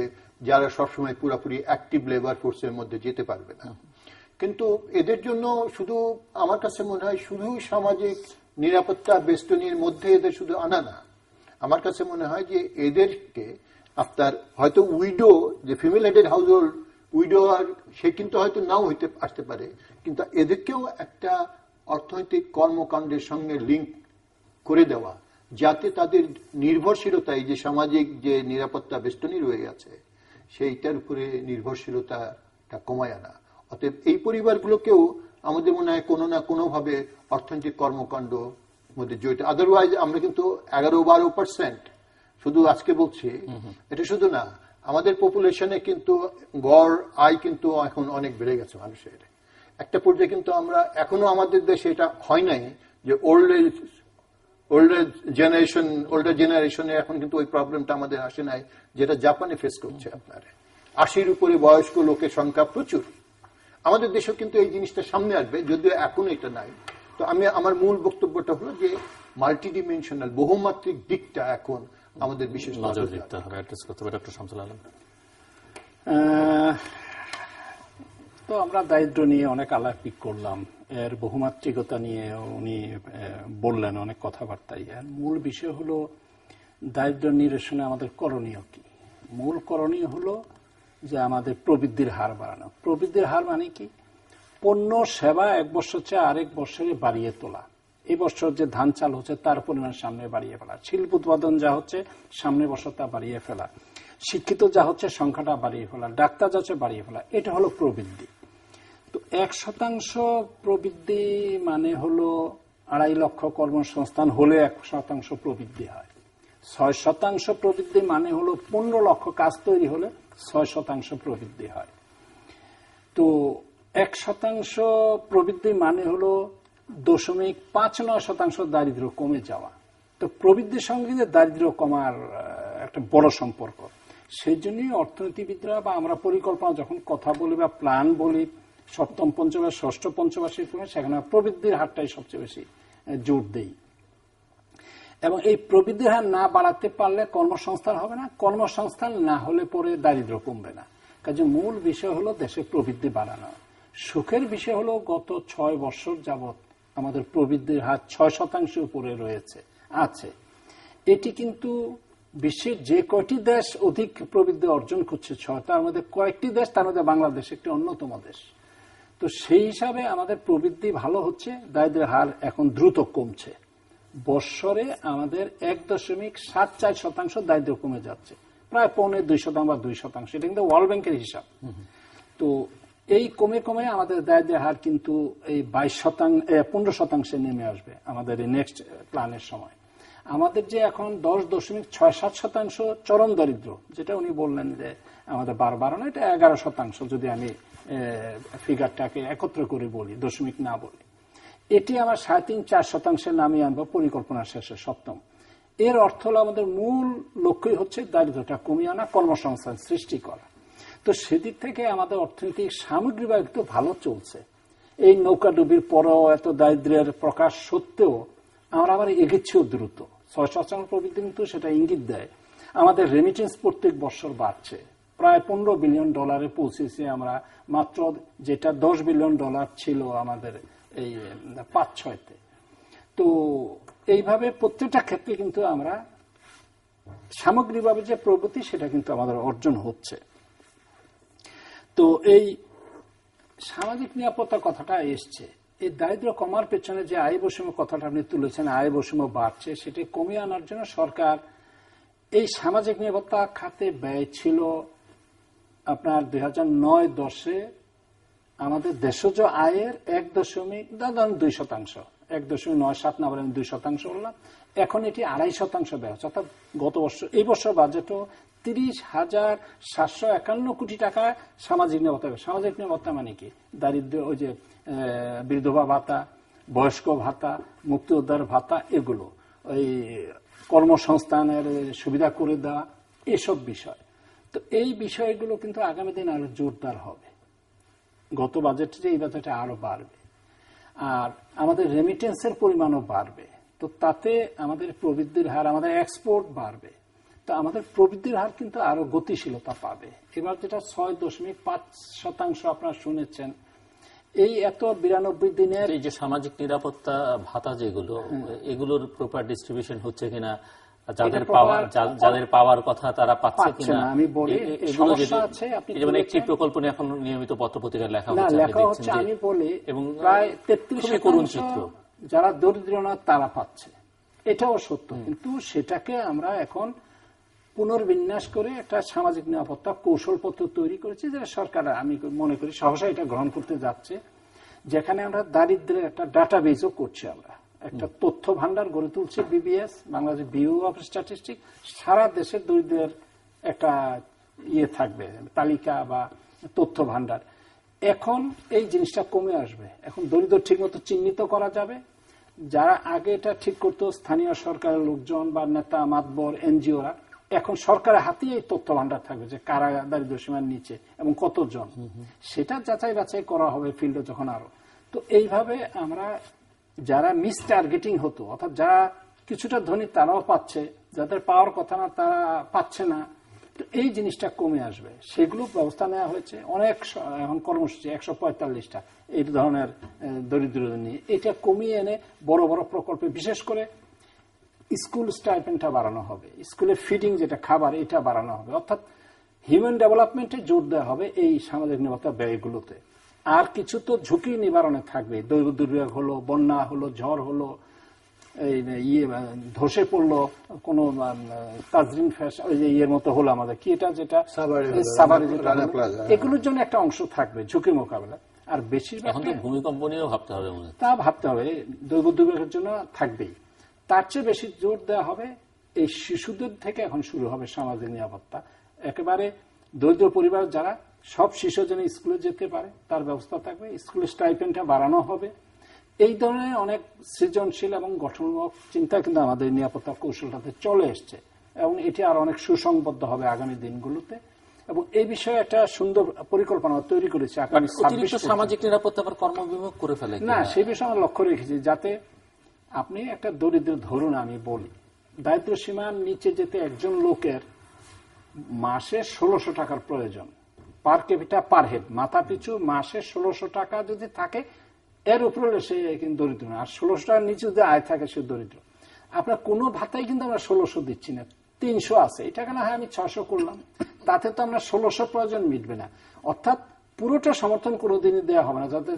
যারা সবসময় পুরোপুরি অ্যাক্টিভ লেবার ফোর্সের মধ্যে যেতে পারবে না। কিন্তু এদের জন্য শুধু আমার কাছে মনে হয় শুধু সামাজিক নিরাপত্তা বেষ্টনীর মধ্যে এদের শুধু আনা না, আমার কাছে মনে হয় যে এদেরকে আপনার হয়তো উইডো, যে female headed household widow, আর সে কিন্তু হয়তো নাও আসতে পারে, কিন্তু এদেরকেও একটা অর্থনৈতিক কর্মকাণ্ডের সঙ্গে লিঙ্ক করে দেওয়া, যাতে তাদের নির্ভরশীলতা, এই যে সামাজিক যে নিরাপত্তা বেষ্টনী রয়ে গেছে, সেইটার উপরে নির্ভরশীলতাটা কমায় আনা। অতএব এই পরিবারগুলোকেও আমাদের মনে হয় কোনো না কোনো ভাবে অর্থনৈতিক কর্মকাণ্ড মধ্যে জড়িত। আদারওয়াইজ আমরা কিন্তু 11-12%, শুধু আজকে বলছি, এটা শুধু না, আমাদের পপুলেশনে কিন্তু গড় আয় কিন্তু এখন অনেক বেড়ে গেছে মানুষের। একটা পর্যায়ে কিন্তু আমরা এখনো আমাদের দেশে এটা হয় নাই যে ওল্ডার জেনারেশনে এখন কিন্তু ওই প্রবলেমটা আমাদের আসে নাই যেটা জাপানে ফেস করছে। আপনার 80-র উপরে বয়স্ক লোকের সংখ্যা প্রচুর। আমাদের দেশেও কিন্তু এই জিনিসটা সামনে আসবে, যদিও এখন এটা নাই। তো আমার মূল বক্তব্যটা হলো যে মাল্টিডিমেনশনাল বহুমাত্রিক দিকটা এখন আমাদের বিশেষ নজর দিতে হবে, অ্যাড্রেস করতে হবে। ডক্টর শামসুল আলম, তো আমরা দারিদ্র নিয়ে অনেক আলাপিক করলাম, এর বহুমাত্রিকতা নিয়ে উনি বললেন অনেক কথাবার্তাই। আর মূল বিষয় হলো দারিদ্র নিরসনে আমাদের করণীয় কি? মূল করণীয় হলো যে আমাদের প্রবৃদ্ধির হার বাড়ানো। প্রবৃদ্ধির হার মানে কি? পণ্য সেবা এক বছর চেয়ে আরেক বছরে বাড়িয়ে তোলা। এই বছর যে ধান চাল হচ্ছে তার পরিমাণ সামনে বাড়িয়ে ফেলা, শিল্প উৎপাদন যা হচ্ছে সামনে বছর তা বাড়িয়ে ফেলা, শিক্ষিত যা হচ্ছে সংখ্যাটা বাড়িয়ে ফেলা, ডাক্তার যা হচ্ছে বাড়িয়ে ফেলা। এটা হলো প্রবৃদ্ধি। তো 1% প্রবৃদ্ধি মানে হলো 2.5 লক্ষ কর্মসংস্থান হলে 1% প্রবৃদ্ধি হয়। 6% প্রবৃদ্ধি মানে হলো 15 লক্ষ কাজ তৈরি হলে 6% প্রবৃদ্ধি হয়। তো 1% প্রবৃদ্ধি মানে হলো 0.59% দারিদ্র্য কমে যাওয়া। তো প্রবৃদ্ধির সঙ্গে দারিদ্র্য কমার একটা বড় সম্পর্ক। সেই জন্যই অর্থনীতিবিদরা বা আমরা পরিকল্পনা যখন কথা বলি বা প্ল্যান বলি, সপ্তম পঞ্চবার্ষিক ষষ্ঠ পঞ্চবার্ষিক সেখানে প্রবৃদ্ধির হারটাই সবচেয়ে বেশি জোর দেই। এবং এই প্রবৃদ্ধির হার না বাড়াতে পারলে কর্মসংস্থান হবে না, কর্মসংস্থান না হলে পরে দারিদ্র্য কমবে না। কাজে মূল বিষয় হলো দেশে প্রবৃদ্ধি বাড়ানো। সুখের বিষয় হলো গত 6 বছর যাবৎ আমাদের প্রবৃদ্ধির হার 6% উপরে আছে। এটি কিন্তু বিশ্বের যে কয়টি দেশ অধিক প্রবৃদ্ধি অর্জন করছে, তার মধ্যে কয়েকটি দেশ, তার মধ্যে বাংলাদেশ একটি অন্যতম দেশ। তো সেই হিসাবে আমাদের প্রবৃদ্ধি ভালো হচ্ছে, দারিদ্র্যের হার এখন দ্রুত কমছে। বৎসরে আমাদের 1.74% দারিদ্র্য কমে যাচ্ছে, প্রায় 1.25% বা 2%। এটা কিন্তু ওয়ার্ল্ড ব্যাংকের হিসাব। তো এই কমে কমে আমাদের দারিদ্র্যের হার কিন্তু এই 15% নেমে আসবে আমাদের এই নেক্সট প্ল্যানের সময়। আমাদের যে এখন 10.67% চরম দরিদ্র, যেটা উনি বললেন যে আমাদের 12 না, এটা 11% যদি আমি ফিগারটাকে একত্র করে বলি, দশমিক না বলি। এটি আমার 3.5-4% নামিয়ে আনবো পরিকল্পনা শেষে সপ্তম। এর অর্থ হলো আমাদের মূল লক্ষ্যই হচ্ছে দারিদ্রটা কমিয়ে আনা, কর্মসংস্থান সৃষ্টি করা। তো সেদিক থেকে আমাদের অর্থনৈতিক সামগ্রিকভাবে একটু ভালো চলছে। এই নৌকাডুবির পরেও এত দারিদ্র্যের প্রকাশ সত্ত্বেও আমরা আবার এগিয়েছিও দ্রুত। 6% প্রবৃদ্ধি কিন্তু সেটা ইঙ্গিত দেয়। আমাদের রেমিটেন্স প্রত্যেক বছর বাড়ছে, প্রায় $15 বিলিয়ন পৌঁছেছি আমরা, মাত্র যেটা $10 বিলিয়ন ছিল আমাদের এই 5-6-তে। তো এইভাবে প্রত্যেকটা ক্ষেত্রে কিন্তু আমরা সামগ্রিকভাবে যে প্রগতি সেটা কিন্তু আমাদের অর্জন হচ্ছে। তো এই সামাজিক নিরাপত্তার কথাটা এসছে, এই দারিদ্র কমার পেছনে যে আয় বৈষম্য কথাটা আপনি তুলেছেন, আয় বৈষম্য বাড়ছে, সেটা কমিয়ে আনার জন্য সরকার এই সামাজিক নিরাপত্তা খাতে ব্যয় ছিল আপনার 2009-10-এ আমাদের দেশজ আয়ের 1.2%, 1.97 না বলেন 2% বললাম। এখন এটি 2.5% ব্যয় হচ্ছে। অর্থাৎ গত বছর, এই বছর বাজেটও 30,751 কোটি টাকা সামাজিক নিরাপত্তা। সামাজিক নিরাপত্তা মানে কি? দারিদ্র, ওই যে বিধবা ভাতা, বয়স্ক ভাতা, মুক্তিযোদ্ধার ভাতা, এগুলো, ওই কর্মসংস্থানের সুবিধা করে দেওয়া, এসব বিষয়। তো এই বিষয়গুলো কিন্তু আগামী দিন আরো জোরদার হবে। গত বাজেটে এই বাজেটে আরো বাড়বে। আর আমাদের রেমিটেন্সের পরিমাণও বাড়বে। তো তাতে আমাদের প্রবৃদ্ধির হার, আমাদের এক্সপোর্ট বাড়বে। তো আমাদের প্রবৃদ্ধির হার কিন্তু আরো গতিশীলতা পাবে। এবার যেটা 6.5% আপনারা শুনেছেন, এই এত 92 দিনের এই যে সামাজিক নিরাপত্তা ভাতা যেগুলো, এগুলোর প্রপার ডিস্ট্রিবিউশন হচ্ছে কিনা, যাদের পাওয়ার কথা তারা পাচ্ছে কিনা, আমি বলি সমস্যা আছে। যেমন একটি প্রকল্প নিয়ে এখন নিয়মিত পত্রপত্রিকায় লেখা হচ্ছে, আমি বলি এবং প্রায় 33% চিত্র যারা দরিদ্র না তারা পাচ্ছে, এটাও সত্য। কিন্তু সেটাকে আমরা এখন পুনর্বিন্যাস করে একটা সামাজিক নিরাপত্তা কৌশলপত্র তৈরি করেছি, যেটা সরকার আমি মনে করি সহসা এটা গ্রহণ করতে যাচ্ছে, যেখানে আমরা দারিদ্র্যের একটা ডাটাবেজও করছি। আমরা একটা তথ্য ভান্ডার গড়ে তুলছি, BBS, Bangladesh bureau of statistics. সারা দেশের দরিদ্রের একটা থাকবে, তালিকা বা তথ্য ভান্ডার। এখন এই জিনিসটা কমে আসবে। এখন দরিদ্র ঠিক মতো চিহ্নিত করা যাবে। যারা আগে এটা ঠিক করতো স্থানীয় সরকারের লোকজন বা নেতা মাতবর এনজিওরা, এখন সরকারের হাতেই এই তথ্য ভান্ডার থাকবে যে কারা দারিদ্র সীমার নিচে এবং কতজন, সেটা যাচাই বাছাই করা হবে ফিল্ডে যখন আরো। তো এইভাবে আমরা যারা মিস টার্গেটিং হতো, অর্থাৎ যারা কিছুটা ধনী তারাও পাচ্ছে, যাদের পাওয়ার কথা না তারা পাচ্ছে না, তো এই জিনিসটা কমে আসবে। সেগুলো ব্যবস্থা নেওয়া হয়েছে অনেক। এখন কর্মসূচি 145টা এই ধরনের দরিদ্র নিয়ে, এটা কমিয়ে এনে বড় বড় প্রকল্পে, বিশেষ করে স্কুল স্টাইপেন্ডটা বাড়ানো হবে, স্কুলে ফিডিং যেটা খাবার এটা বাড়ানো হবে, অর্থাৎ হিউম্যান ডেভেলপমেন্টে জোর দেওয়া হবে এই সামাজিক নিরাপত্তা ব্যয়গুলোতে। আর কিছু তো ঝুঁকি নিবারণে থাকবে, দুর্যোগ হলো, বন্যা হলো, ঝড় হলো, ধসে পড়লো কোনো তাজরিন ফ্যাশ ওই যে ইয়ের মতো হলো, আমাদের কি এটা যেটা সাভারে যেটা, এগুলোর জন্য একটা অংশ থাকবে ঝুঁকি মোকাবেলা। আর বেশিরভাগ ভূমিকম্প নিয়েও ভাবতে হবে, তা ভাবতে হবে, দুর্যোগের জন্য থাকবেই। তার চেয়ে বেশি জোর দেওয়া হবে এই শিশুদের থেকে। এখন শুরু হবে সামাজিক নিরাপত্তা, একেবারে দরিদ্র পরিবার যারা, সব শিশু যেন স্কুলে যেতে পারে তার ব্যবস্থা থাকবে, স্কুলের স্টাইপেন্ডটা বাড়ানো হবে। এই ধরনের অনেক সৃজনশীল এবং গঠনমূলক চিন্তা কিন্তু আমাদের নিরাপত্তা কৌশলটাতে চলে এসছে, এবং এটি আরো অনেক সুসংবদ্ধ হবে আগামী দিনগুলোতে। এবং এই বিষয়ে একটা সুন্দর পরিকল্পনা তৈরি করেছে আগামী 26 সামাজিক নিরাপত্তা আবার কর্মবিমুখ করে ফেলে না, সেই বিষয়ে আমরা লক্ষ্য রেখেছি যাতে আপনি একটা দরিদ্র, ধরুন আমি বলি, দারিদ্র সীমার নিচে যেতে একজন লোকের মাসে 1600 টাকার প্রয়োজন, পার ক্যাপিটা পার হেড, মাথা পিছু মাসে 1600 টাকা যদি থাকে, এর উপরে সে কিন্তু দরিদ্র না। আর 1600 টাকার নিচে যদি আয় থাকে সে দরিদ্র। আপনার কোনো ভাতাই কিন্তু আমরা 1600 দিচ্ছি না, 300 আছে, এটা কেন হয় আমি 600 করলাম, তাতে তো আমরা 1600 প্রয়োজন মিটবে না। অর্থাৎ পুরোটা সমর্থন কোনোদিনই দেওয়া হবে না, যাতে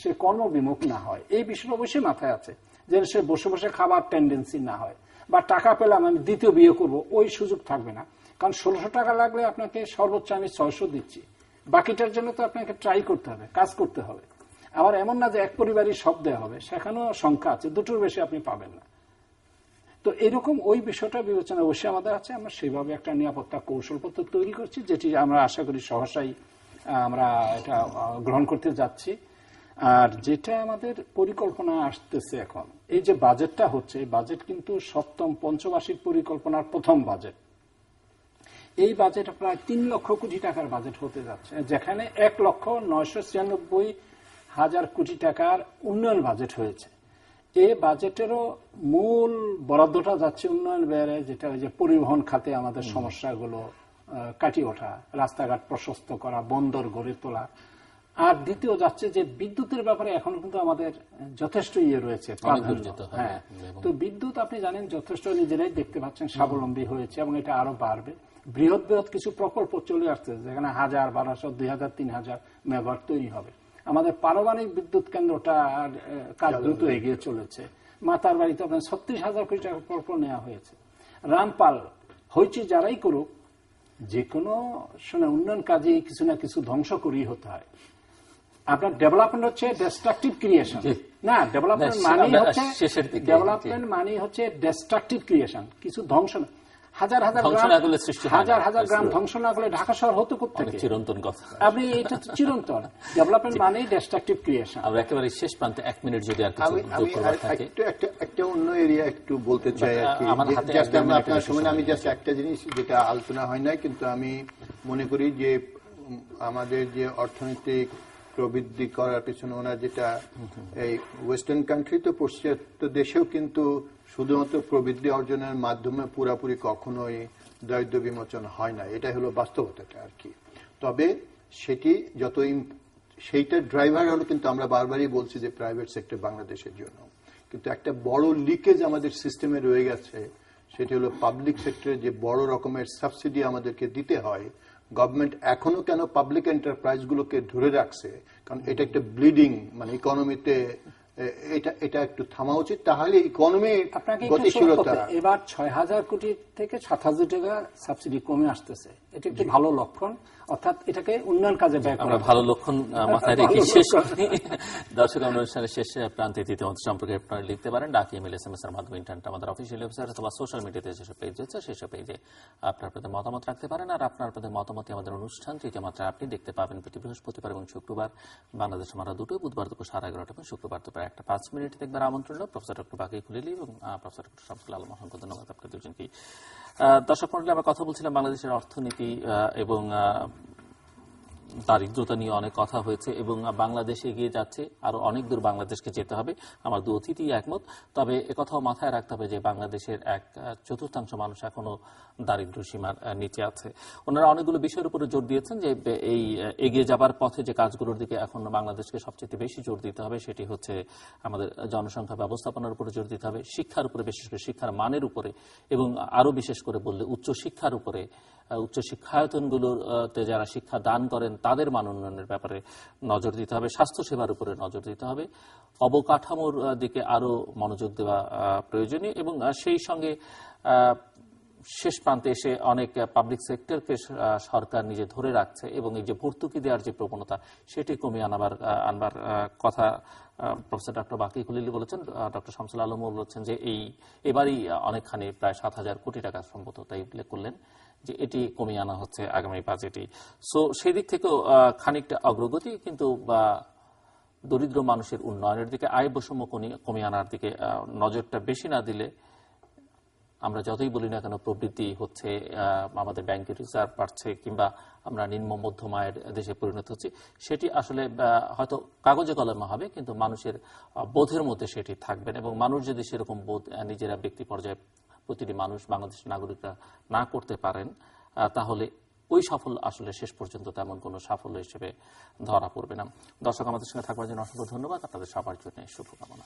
সে কর্মবিমুখ না হয়। এই বিষয়টা অবশ্যই মাথায় আছে, যেন সে বসে বসে খাবার টেন্ডেন্সি না হয়, বা টাকা পেলাম আমি দ্বিতীয় বিয়ে করব, ওই সুযোগ থাকবে না। কারণ 1600 টাকা লাগলে আপনাকে সর্বোচ্চ আমি 600 দিচ্ছি, বাকিটার জন্য তো আপনাকে ট্রাই করতে হবে, কাজ করতে হবে। আবার এমন না যে এক পরিবারই সব দেওয়া হবে, সেখানেও সংখ্যা আছে, দুটোর বেশি আপনি পাবেন না। তো এরকম ওই বিষয়টা বিবেচনা অবশ্যই আমাদের আছে। আমরা সেইভাবে একটা নিরাপত্তা কৌশলপত্র তৈরি করছি, যেটি আমরা আশা করি সহসাই আমরা এটা গ্রহণ করতে যাচ্ছি। আর যেটা আমাদের পরিকল্পনা আসতেছে এখন, এই যে বাজেটটা হচ্ছে, এই বাজেট কিন্তু 7ম পঞ্চবার্ষিক পরিকল্পনার প্রথম বাজেট। এই বাজেট প্রায় 3 লক্ষ কোটি টাকার বাজেট হতে যাচ্ছে, যেখানে 1,996,000 কোটি টাকার উন্নয়ন বাজেট হয়েছে। এই বাজেটেরও মূল বরাদ্দটা যাচ্ছে উন্নয়ন ব্যয়ে, যেটা ওই যে পরিবহন খাতে আমাদের সমস্যাগুলো কাটিয়ে ওঠা, রাস্তাঘাট প্রশস্ত করা, বন্দর গড়ে তোলা। আর দ্বিতীয় যাচ্ছে যে বিদ্যুতের ব্যাপারে এখনো কিন্তু আমাদের যথেষ্ট ইয়ে রয়েছে। হ্যাঁ, তো বিদ্যুৎ আপনি জানেন যথেষ্ট নিজেরাই দেখতে পাচ্ছেন স্বাবলম্বী হয়েছে, এবং এটা আরো বাড়বে। বৃহৎ বৃহৎ কিছু প্রকল্প চলে আসছে, যেখানে 1000, 1200, 2000, 3000 মেগাওয়াট তৈরি হবে। আমাদের পারমাণবিক বিদ্যুৎ কেন্দ্রটা কাজ দ্রুত এগিয়ে চলেছে। মাতার বাড়িতে আপনার 36,000 কোটি টাকা প্রকল্প নেওয়া হয়েছে। রামপাল, হইচি যারাই করুক, যে কোনো উন্নয়ন কাজে কিছু না কিছু ধ্বংস করেই হতে হয়। আপনার ডেভেলপমেন্ট হচ্ছে ডিস্ট্রাকটিভ ক্রিয়েশন না, ডেভেলপমেন্ট মানে হচ্ছে ডিস্ট্রাকটিভ ক্রিয়েশন, কিছু ধ্বংস না। হাজার হাজার গ্রাম ধ্বংস না করলে ঢাকা শহর হতো কোথেকে? চিরন্তন কথা। আপনি এটা তো চিরন্তন। ডেভেলপমেন্ট মানে ডিস্ট্রাকটিভ ক্রিয়েশন। আমরা একেবারে শেষ প্রান্তে 1 মিনিট যদি আর কিছু যোগ করার থাকে, একটা অন্য এরিয়া একটু বলতে চাই আর কি। আপনার সময় আমি জাস্ট একটা জিনিস যেটা আলোচনা হয় না, কিন্তু আমি মনে করি যে আমাদের যে অর্থনৈতিক প্রবৃদ্ধি করার পিছনে ওনার যেটা, এই ওয়েস্টার্ন কান্ট্রি তো পশ্চাত্য দেশেও কিন্তু শুধুমাত্র প্রবৃদ্ধি অর্জনের মাধ্যমে পুরাপুরি কখনোই দারিদ্র্য বিমোচন হয় না, এটা হলো বাস্তবতাটা আর কি। তবে সেটি সেইটার ড্রাইভার হলো, কিন্তু আমরা বারবারই বলছি যে প্রাইভেট সেক্টর বাংলাদেশের জন্য, কিন্তু একটা বড় লিকেজ আমাদের সিস্টেমে রয়ে গেছে, সেটি হলো পাবলিক সেক্টরে যে বড় রকমের সাবসিডি আমাদেরকে দিতে হয়। গভর্নমেন্ট এখনো কেন পাবলিক এন্টারপ্রাইজ গুলোকে ধরে রাখছে? কারণ এটা একটা ব্লিডিং, মানে ইকোনমিতে এটা একটু থামা উচিত, তাহলে ইকোনমি আপনাকে একটু গতিশীলতা। এবার 6,000 কোটি থেকে 7,000 টাকা সাবসিডি কমে আসতেছে, এটা একটি ভালো লক্ষণ, অর্থাৎ এটাকে উন্নয়ন কাজে ব্যয় করা। আমরা ভালো লক্ষণ মাথায় রেখে শেষ দর্শক আমরা অনুষ্ঠানের শেষ প্রান্তে তৃতীয় সম্পর্কে আপনারা লিখতে পারেন ডাক, ইমেল, SMS এর মাধ্যমে, ইন্টারনেট আমাদের অফিসিয়াল ওয়েবসাইট অথবা সোশ্যাল মিডিয়াতে যেসব পেজ রয়েছে সেসব পেজে আপনাদের মতামত রাখতে পারেন। আর আপনাদের মতামতে আমাদের অনুষ্ঠান তৃতীয় মাত্রা আপনি দেখতে পাবেন প্রতি বৃহস্পতিবার এবং শুক্রবার বাংলাদেশ আমরা দুটো, বুধবার দুপুর 11:30 এবং শুক্রবার দুপুর 1:05 দেখবার আমন্ত্রণ। প্রফেসর ডক্টর বাকি খুলিলি এবং প্রফেসর ডক্টর শামসুল আলম, অসংখ্য ধন্যবাদ আপনাদের দুজনকে। দর্শক মণ্ডলী, আমরা কথা বলছিলাম বাংলাদেশের অর্থনীতি এবং দারিদ্রতা নিয়ে অনেক কথা হয়েছে এবং বাংলাদেশ এগিয়ে যাচ্ছে, আরো অনেক দূর বাংলাদেশকে যেতে হবে, আমার দু অতিথি একমত। তবে একথাও মাথায় রাখতে হবে যে বাংলাদেশের 1/4 মানুষ এখনো দারিদ্র সীমার নিচে আছে। ওনারা অনেকগুলো বিষয়ের উপরে জোর দিয়েছেন যে এই এগিয়ে যাবার পথে যে কাজগুলোর দিকে এখন বাংলাদেশকে সবচেয়ে বেশি জোর দিতে হবে সেটি হচ্ছে আমাদের জনসংখ্যা ব্যবস্থাপনার উপরে জোর দিতে হবে, শিক্ষার উপরে, বিশেষ করে শিক্ষার মানের উপরে, এবং আরো বিশেষ করে বললে উচ্চশিক্ষার উপরে, উচ্চ শিক্ষায়তনগুলোতে যারা শিক্ষা দান করেন তাদের মান উন্নয়নের ব্যাপারে নজর দিতে হবে, স্বাস্থ্যসেবার উপরে নজর দিতে হবে, অবকাঠামোর দিকে আরো মনোযোগ দেওয়া প্রয়োজনীয়, এবং সেই সঙ্গে শেষ প্রান্তে এসে অনেক পাবলিক সেক্টরকে সরকার নিজে ধরে রাখছে এবং এই যে ভর্তুকি দেওয়ার যে প্রবণতা সেটি কমিয়ে আনবার কথা প্রফেসর ডক্টর বাকি খলিলি বলেছেন। ডক্টর শামসুল আলমও বলেছেন যে এবারই অনেকখানি প্রায় 7,000 কোটি টাকা সম্ভবত তাই উল্লেখ করলেন যে এটি কমিয়ে আনা হচ্ছে আগামী বাজেটে। সো সেই দিক থেকেও খানিকটা অগ্রগতি, কিন্তু দরিদ্র মানুষের উন্নয়নের দিকে, আয় বৈষম্য কমিয়ে আনার দিকে নজরটা বেশি না দিলে আমরা যতই বলি না কেন প্রবৃদ্ধি হচ্ছে, আমাদের ব্যাংকের রিজার্ভ বাড়ছে, কিংবা আমরা নিম্ন মধ্যম আয়ের দেশে পরিণত হচ্ছে, সেটি আসলে হয়তো কাগজে কলমে হবে কিন্তু মানুষের বোধের মধ্যে সেটি থাকবে না। এবং মানুষ যদি সেরকম বোধ নিজেরা ব্যক্তি পর্যায়ে প্রতিটি মানুষ বাংলাদেশের নাগরিকরা না করতে পারেন তাহলে ওই সাফল্য আসলে শেষ পর্যন্ত তেমন কোনো সাফল্য হিসেবে ধরা পড়বে না। দর্শক, আমাদের সঙ্গে থাকবার জন্য অসংখ্য ধন্যবাদ, আপনাদের সবার জন্য শুভকামনা।